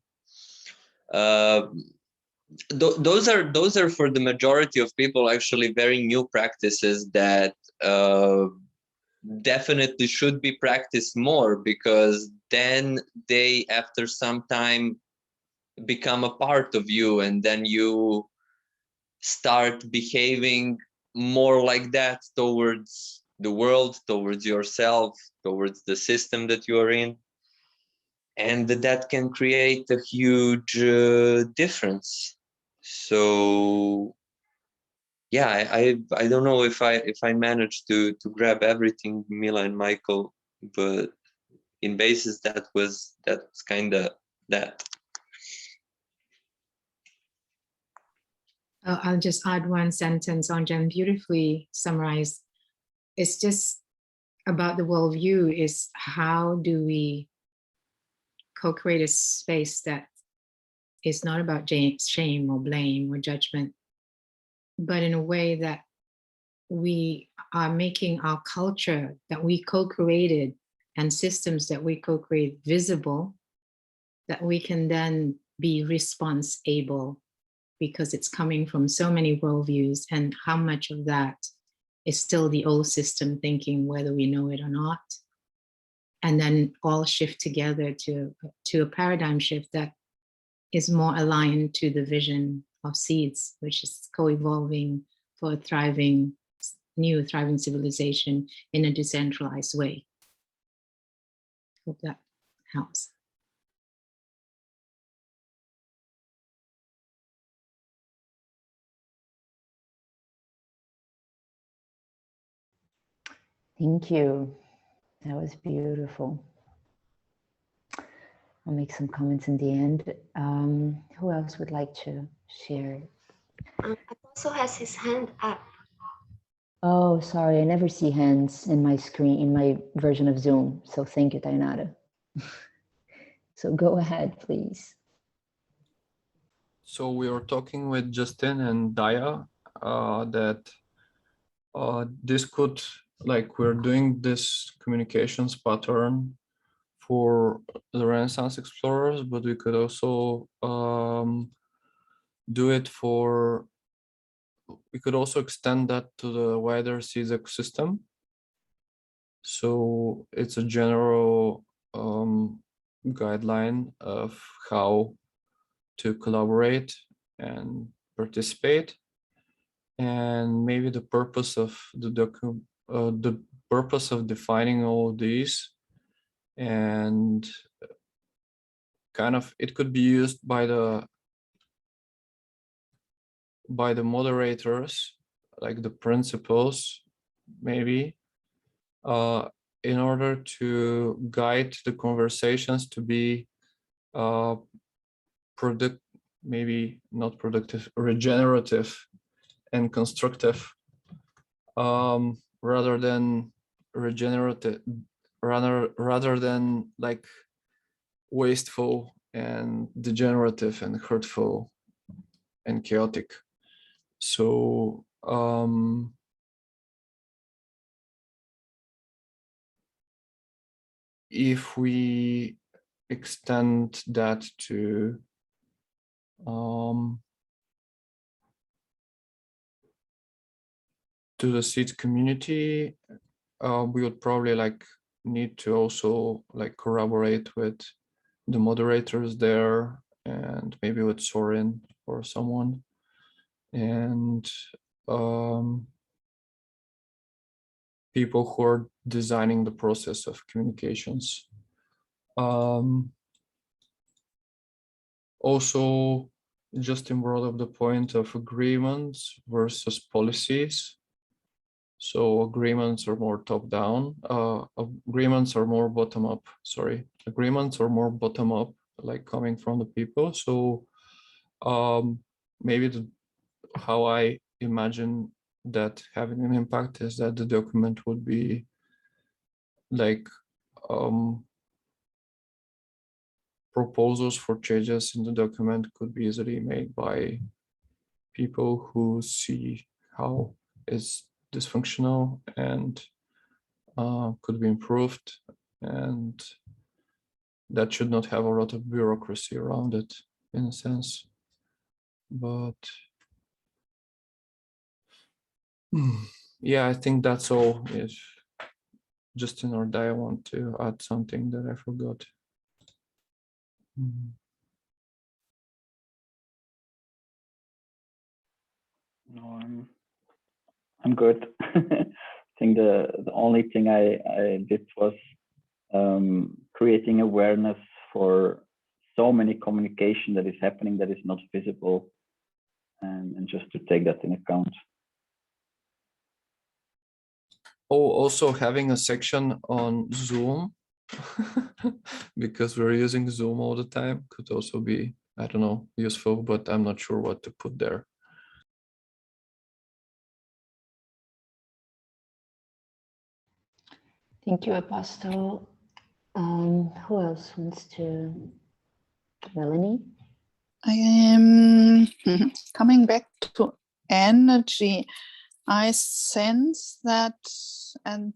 Speaker 5: those are for the majority of people actually very new practices that definitely should be practiced more, because then they after some time become a part of you, and then you start behaving more like that towards the world, towards yourself, towards the system that you are in, and that can create a huge difference. So yeah, I don't know if I managed to grab everything, Mila and Michael, but in basis that's kind of that.
Speaker 3: I'll just add one sentence on Jen, beautifully summarized. It's just about the worldview is how do we co-create a space that is not about shame or blame or judgment, but in a way that we are making our culture that we co-created and systems that we co-create visible, that we can then be response able, because it's coming from so many worldviews, and how much of that is still the old system thinking, whether we know it or not, and then all shift together to a paradigm shift that is more aligned to the vision of seeds, which is co-evolving for a thriving, new thriving civilization in a decentralized way. Hope that helps.
Speaker 1: Thank you. That was beautiful. I'll make some comments in the end. Who else would like to share?
Speaker 7: Apostle has his hand up.
Speaker 1: Oh, sorry, I never see hands in my screen, in my version of Zoom. So thank you, Tainara. So go ahead, please.
Speaker 6: So we were talking with Justin and Daya that this could, like, we're doing this communications pattern for the Renaissance explorers, but we could also do it for, we could also extend that to the wider seas ecosystem. So it's a general guideline of how to collaborate and participate, and maybe the purpose of the purpose of defining all of these, and kind of it could be used by the moderators, like the principals, maybe, in order to guide the conversations to be maybe not productive, regenerative and constructive, rather than regenerative, rather than like wasteful and degenerative and hurtful and chaotic. So if we extend that to the seed community, we would probably like need to also like corroborate with the moderators there and maybe with Soren or someone, and people who are designing the process of communications. Also, just in world of the point of agreements versus policies. So agreements are more top down, agreements are more bottom up, sorry. Agreements are more bottom up, like coming from the people. So maybe how I imagine that having an impact is that the document would be like proposals for changes in the document could be easily made by people who see how it's dysfunctional and could be improved, and that should not have a lot of bureaucracy around it in a sense. But yeah, I think that's all. If just in order, I want to add something that I forgot.
Speaker 13: No, I'm good. I think the only thing I did was creating awareness for so many communication that is happening that is not visible, and just to take that in account.
Speaker 6: Oh, also having a section on Zoom because we're using Zoom all the time could also be, I don't know, useful, but I'm not sure what to put there.
Speaker 1: Thank you, Apostle. Who else wants to? Melanie?
Speaker 11: I am coming back to energy. I sense that, and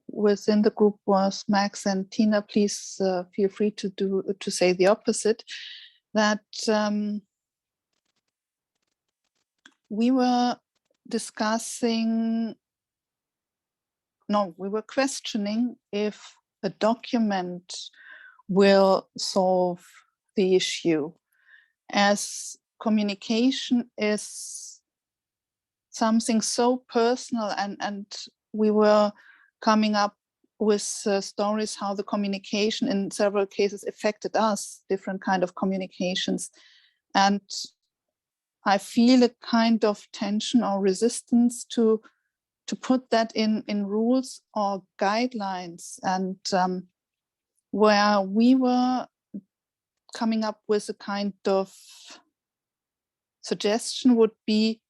Speaker 11: within the group was Max and Tina, please feel free to say the opposite, that we were questioning if a document will solve the issue, as communication is something so personal, and we were coming up with stories how the communication in several cases affected us, different kind of communications. And I feel a kind of tension or resistance to put that in rules or guidelines, and where we were coming up with a kind of suggestion would be,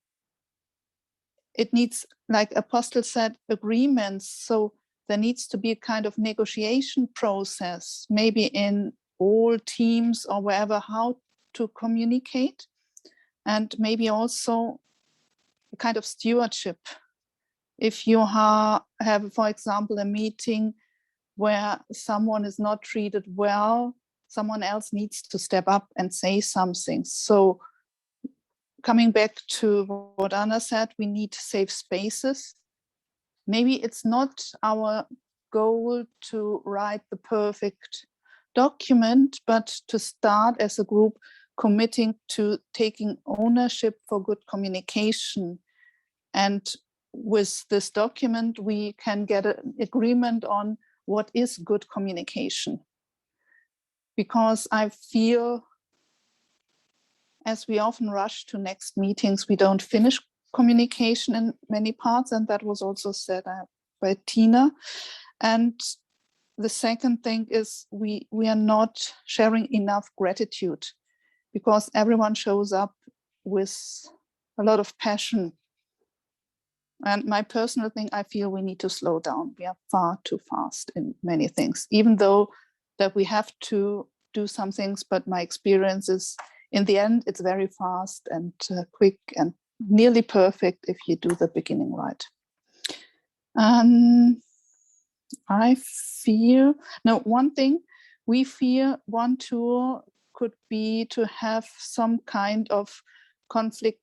Speaker 11: it needs, like Apostle said, agreements. So there needs to be a kind of negotiation process, maybe in all teams or wherever, how to communicate, and maybe also a kind of stewardship. If you have, for example, a meeting where someone is not treated well, someone else needs to step up and say something. So coming back to what Anna said, we need safe spaces. Maybe it's not our goal to write the perfect document, but to start as a group committing to taking ownership for good communication. And with this document, we can get an agreement on what is good communication. Because I feel, as we often rush to next meetings, we don't finish communication in many parts, and that was also said by Tina. And the second thing is we are not sharing enough gratitude, because everyone shows up with a lot of passion. And my personal thing, I feel we need to slow down. We are far too fast in many things, even though that we have to do some things, but my experience is in the end, it's very fast and quick and nearly perfect if you do the beginning right. I fear, no, one thing, we fear one tool could be to have some kind of conflict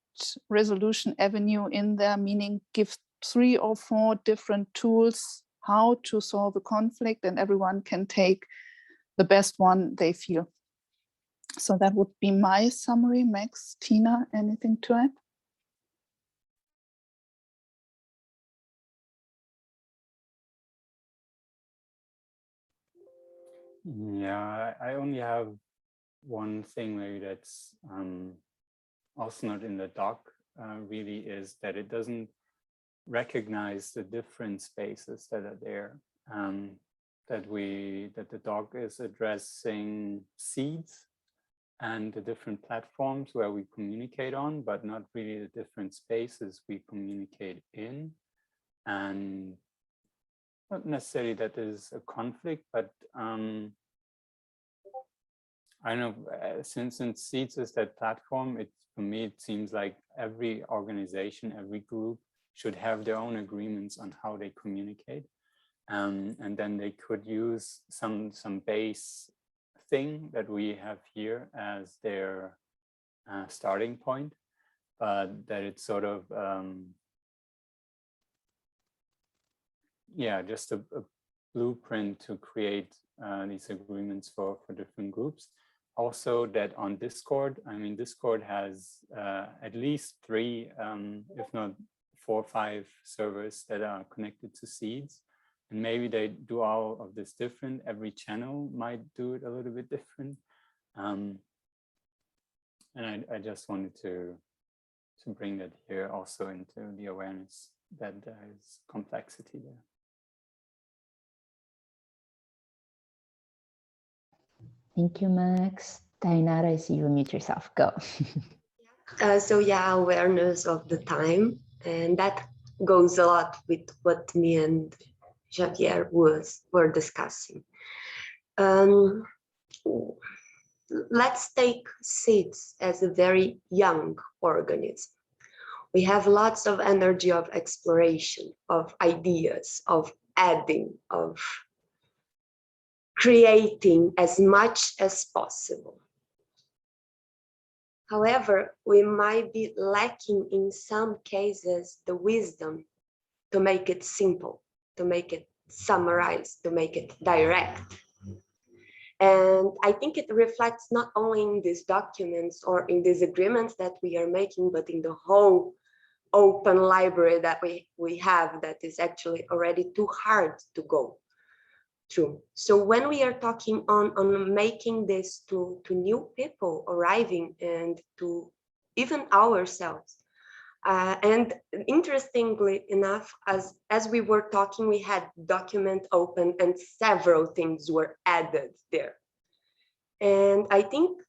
Speaker 11: resolution avenue in there, meaning give 3 or 4 different tools how to solve a conflict, and everyone can take the best one they feel. So that would be my summary. Max, Tina, anything to add?
Speaker 10: Yeah, I only have one thing maybe that's also not in the doc, really, is that it doesn't recognize the different spaces that are there. That the doc is addressing seeds and the different platforms where we communicate on, but not really the different spaces we communicate in. And not necessarily that is a conflict, but I know since seeds is that platform, for me, it seems like every organization, every group should have their own agreements on how they communicate. And then they could use some base thing that we have here as their starting point, but that it's sort of, yeah, just a blueprint to create these agreements for different groups. Also that on Discord, I mean, Discord has at least 3, if not 4 or 5 servers that are connected to seeds. And maybe they do all of this different. Every channel might do it a little bit different. And I just wanted to bring that here also into the awareness that there is complexity there.
Speaker 1: Thank you, Max. Tainara, I see you mute yourself. Go.
Speaker 7: So yeah, awareness of the time, and that goes a lot with what me and Javier were discussing. Let's take seeds as a very young organism. We have lots of energy of exploration, of ideas, of adding, of creating as much as possible. However, we might be lacking in some cases the wisdom to make it simple, to make it summarized, to make it direct. And I think it reflects not only in these documents or in these agreements that we are making, but in the whole open library that we have that is actually already too hard to go through. So when we are talking on making this to new people arriving and to even ourselves, and interestingly enough, as we were talking, we had document open and several things were added there. And I think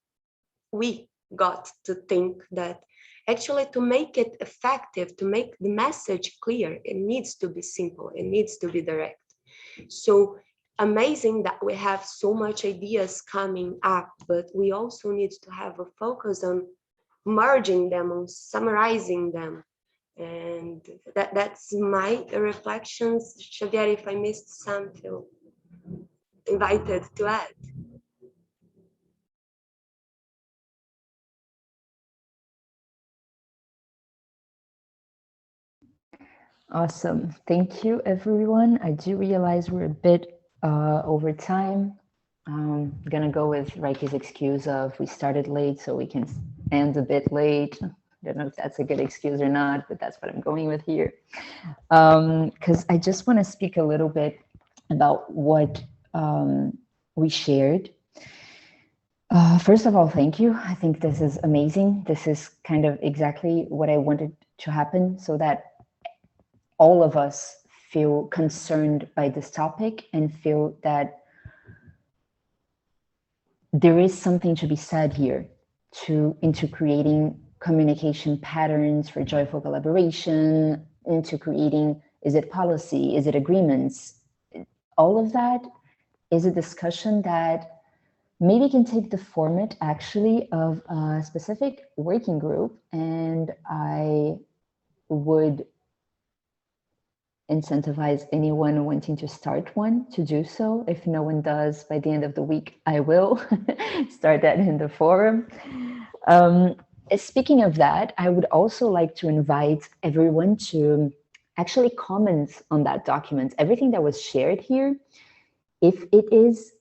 Speaker 7: we got to think that actually to make it effective, to make the message clear, it needs to be simple, it needs to be direct. So amazing that we have so much ideas coming up, but we also need to have a focus on merging them, on summarizing them. And that's my reflections. Xavier, if I missed some, feel invited to add.
Speaker 1: Awesome. Thank you, everyone. I do realize we're a bit over time. I'm going to go with Reiki's excuse of we started late, so we can end a bit late. I don't know if that's a good excuse or not, but that's what I'm going with here. Because I just want to speak a little bit about what we shared. First of all, thank you. I think this is amazing. This is kind of exactly what I wanted to happen, so that all of us feel concerned by this topic and feel that there is something to be said here into creating communication patterns for joyful collaboration, into creating, is it policy, is it agreements? All of that is a discussion that maybe can take the format actually of a specific working group, and I would incentivize anyone wanting to start one to do so. If no one does, by the end of the week, I will start that in the forum. Speaking of that, I would also like to invite everyone to actually comment on that document. Everything that was shared here, if it is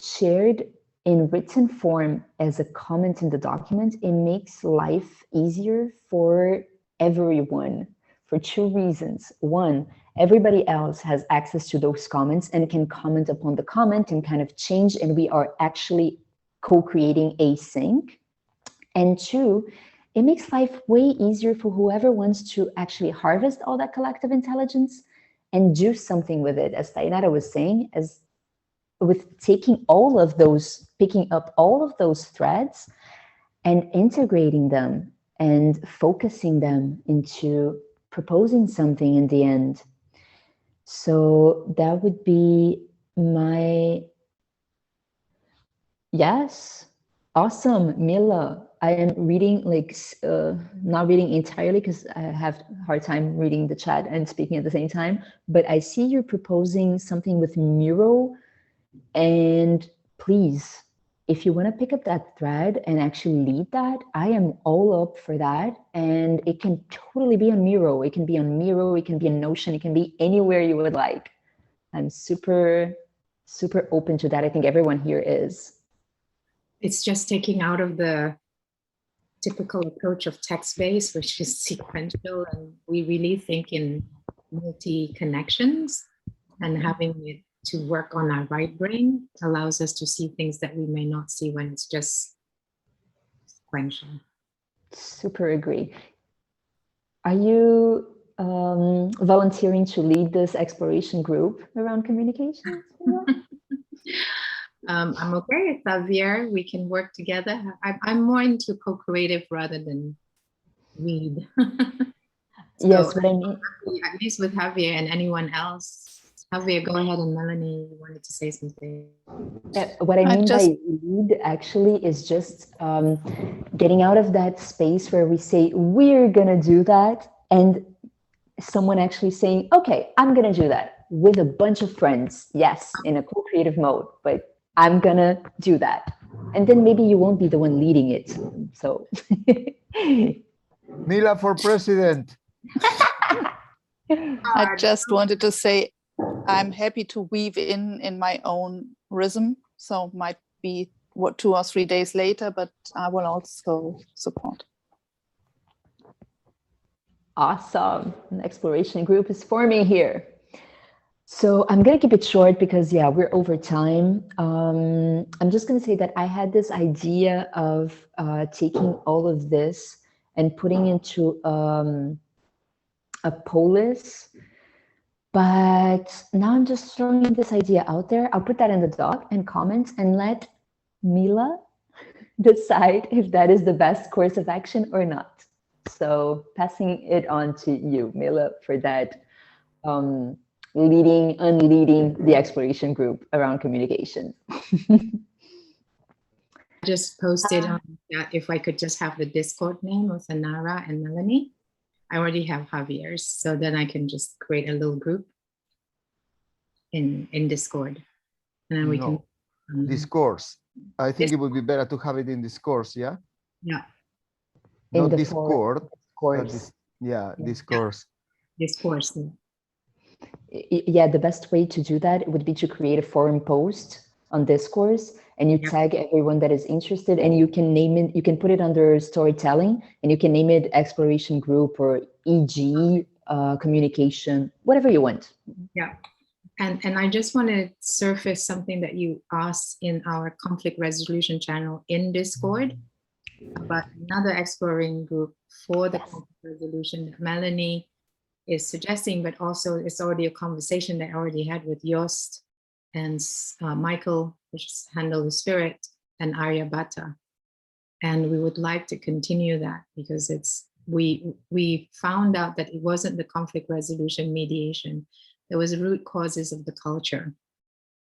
Speaker 1: shared in written form as a comment in the document, it makes life easier for everyone for two reasons. One, everybody else has access to those comments and can comment upon the comment and kind of change, and we are actually co-creating async. And two, it makes life way easier for whoever wants to actually harvest all that collective intelligence and do something with it, as Tainara was saying, as with taking all of those, picking up all of those threads and integrating them and focusing them into proposing something in the end. So that would be my, yes, awesome, Mila. I am reading, like, not reading entirely because I have a hard time reading the chat and speaking at the same time, but I see you're proposing something with Miro. And please, if you want to pick up that thread and actually lead that, I am all up for that. And it can totally be on Miro. It can be on Miro. It can be on Notion. It can be anywhere you would like. I'm super, super open to that. I think everyone here is.
Speaker 3: It's just taking out of the typical approach of text-based, which is sequential, and we really think in multi-connections, and having it to work on our right brain allows us to see things that we may not see when it's just sequential.
Speaker 1: Super agree. Are you volunteering to lead this exploration group around communication?
Speaker 3: I'm okay with Javier. We can work together. I'm more into co-creative rather than lead. So
Speaker 1: yes, what I mean,
Speaker 3: at least with Javier and anyone else. Javier, go ahead, and Melanie, you wanted to say something.
Speaker 1: What I mean by lead actually is just getting out of that space where we say, we're gonna do that, and someone actually saying, okay, I'm gonna do that with a bunch of friends. Yes, in a co-creative mode, but I'm gonna do that. And then maybe you won't be the one leading it. So.
Speaker 12: Mila for president.
Speaker 11: I just wanted to say, I'm happy to weave in my own rhythm. So might be 2 or 3 days later, but I will also support.
Speaker 1: Awesome. An exploration group is forming here. So I'm going to keep it short because, yeah, we're over time. I'm just going to say that I had this idea of taking all of this and putting into a polis. But now I'm just throwing this idea out there. I'll put that in the doc and comments and let Mila decide if that is the best course of action or not. So passing it on to you, Mila, for that unleading the exploration group around communication.
Speaker 3: Just posted on that if I could just have the Discord name of Anara and Melanie. I already have Javier's, so then I can just create a little group in Discord, and then we can
Speaker 12: discourse. I think it would be better to have it in discourse. Yeah.
Speaker 3: Yeah.
Speaker 12: Not Discord. Discourse.
Speaker 3: Discourse.
Speaker 1: Yeah, the best way to do that would be to create a forum post on Discourse, and you tag everyone that is interested, and you can name it, you can put it under storytelling, and you can name it exploration group or EG communication, whatever you want.
Speaker 3: Yeah. And I just want to surface something that you asked in our conflict resolution channel in Discord about another exploring group for the conflict resolution that Melanie is suggesting, but also it's already a conversation that I already had with Yost and Michael, which is Handle the Spirit, and Arya Bhatta. And we would like to continue that because we found out that it wasn't the conflict resolution mediation. There was root causes of the culture.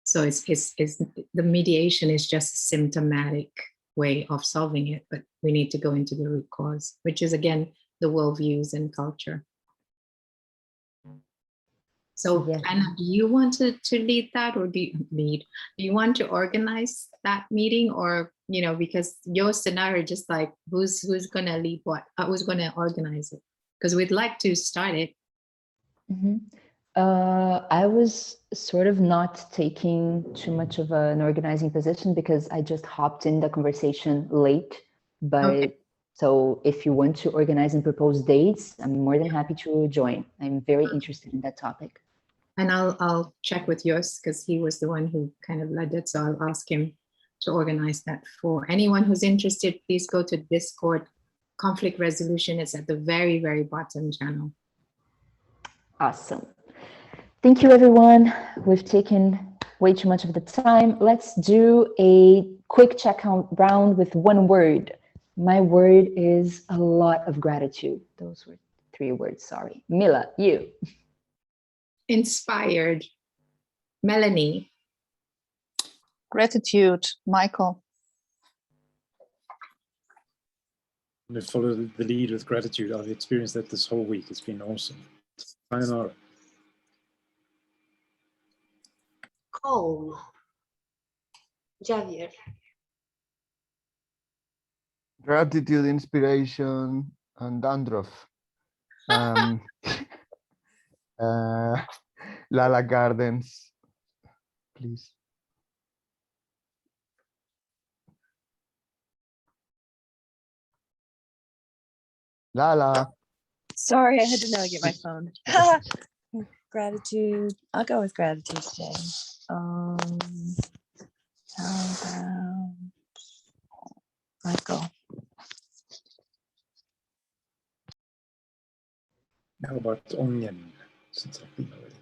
Speaker 3: So it's the mediation is just a symptomatic way of solving it, but we need to go into the root cause, which is again the worldviews and culture. So
Speaker 1: Yes.
Speaker 3: Anna, do you want to lead that, or do you want to organize that meeting, or because your scenario just like who's gonna lead what, who's gonna organize it? Because we'd like to start it.
Speaker 1: Mm-hmm. I was sort of not taking too much of an organizing position because I just hopped in the conversation late. But
Speaker 3: Okay.
Speaker 1: so if you want to organize and propose dates, I'm more than happy to join. I'm very interested in that topic.
Speaker 3: And I'll check with yours because he was the one who kind of led it. So I'll ask him to organize that. For anyone who's interested, please go to Discord. Conflict resolution is at the very, very bottom channel.
Speaker 1: Awesome. Thank you, everyone. We've taken way too much of the time. Let's do a quick check round with one word. My word is a lot of gratitude. Those were 3 words, sorry. Mila, you.
Speaker 3: Inspired. Melanie.
Speaker 11: Gratitude, Michael.
Speaker 2: I'm going to follow the lead with gratitude. I've experienced that this whole week. It's been awesome. Sayonara.
Speaker 7: Calm. Javier.
Speaker 12: Gratitude, inspiration, and dandruff. Lala Gardens, please. Lala.
Speaker 9: Sorry, I had to navigate my phone. Gratitude. I'll go with gratitude today. How about Michael?
Speaker 2: How about onion? Since I've been already.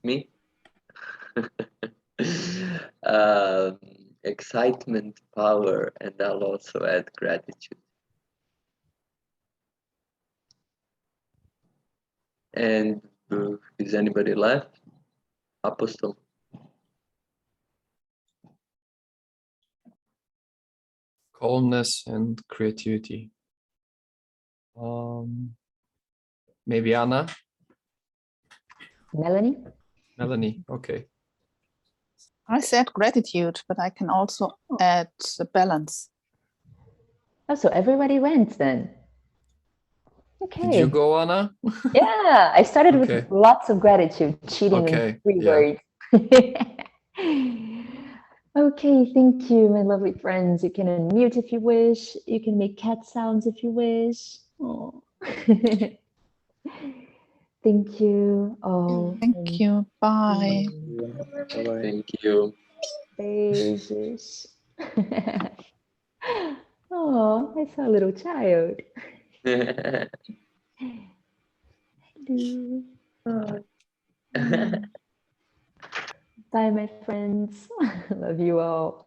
Speaker 5: Me? Excitement, power, and I'll also add gratitude. And is anybody left? Apostle.
Speaker 6: Calmness and creativity. Maybe Anna?
Speaker 1: Melanie?
Speaker 6: Melanie, okay.
Speaker 11: I said gratitude, but I can also add balance.
Speaker 1: Oh, so everybody went then. Okay.
Speaker 6: Did you go, Anna?
Speaker 1: Yeah, I started
Speaker 6: Okay.
Speaker 1: with lots of gratitude, cheating
Speaker 6: Okay,
Speaker 1: in 3
Speaker 6: yeah.
Speaker 1: words. Okay, thank you, my lovely friends. You can unmute if you wish. You can make cat sounds if you wish. Oh. Thank you. Oh,
Speaker 11: Thank you. Bye.
Speaker 2: Bye-bye.
Speaker 5: Thank you.
Speaker 1: Beijos. Oh, I saw a little child. Hello. Bye, my friends. Love you all.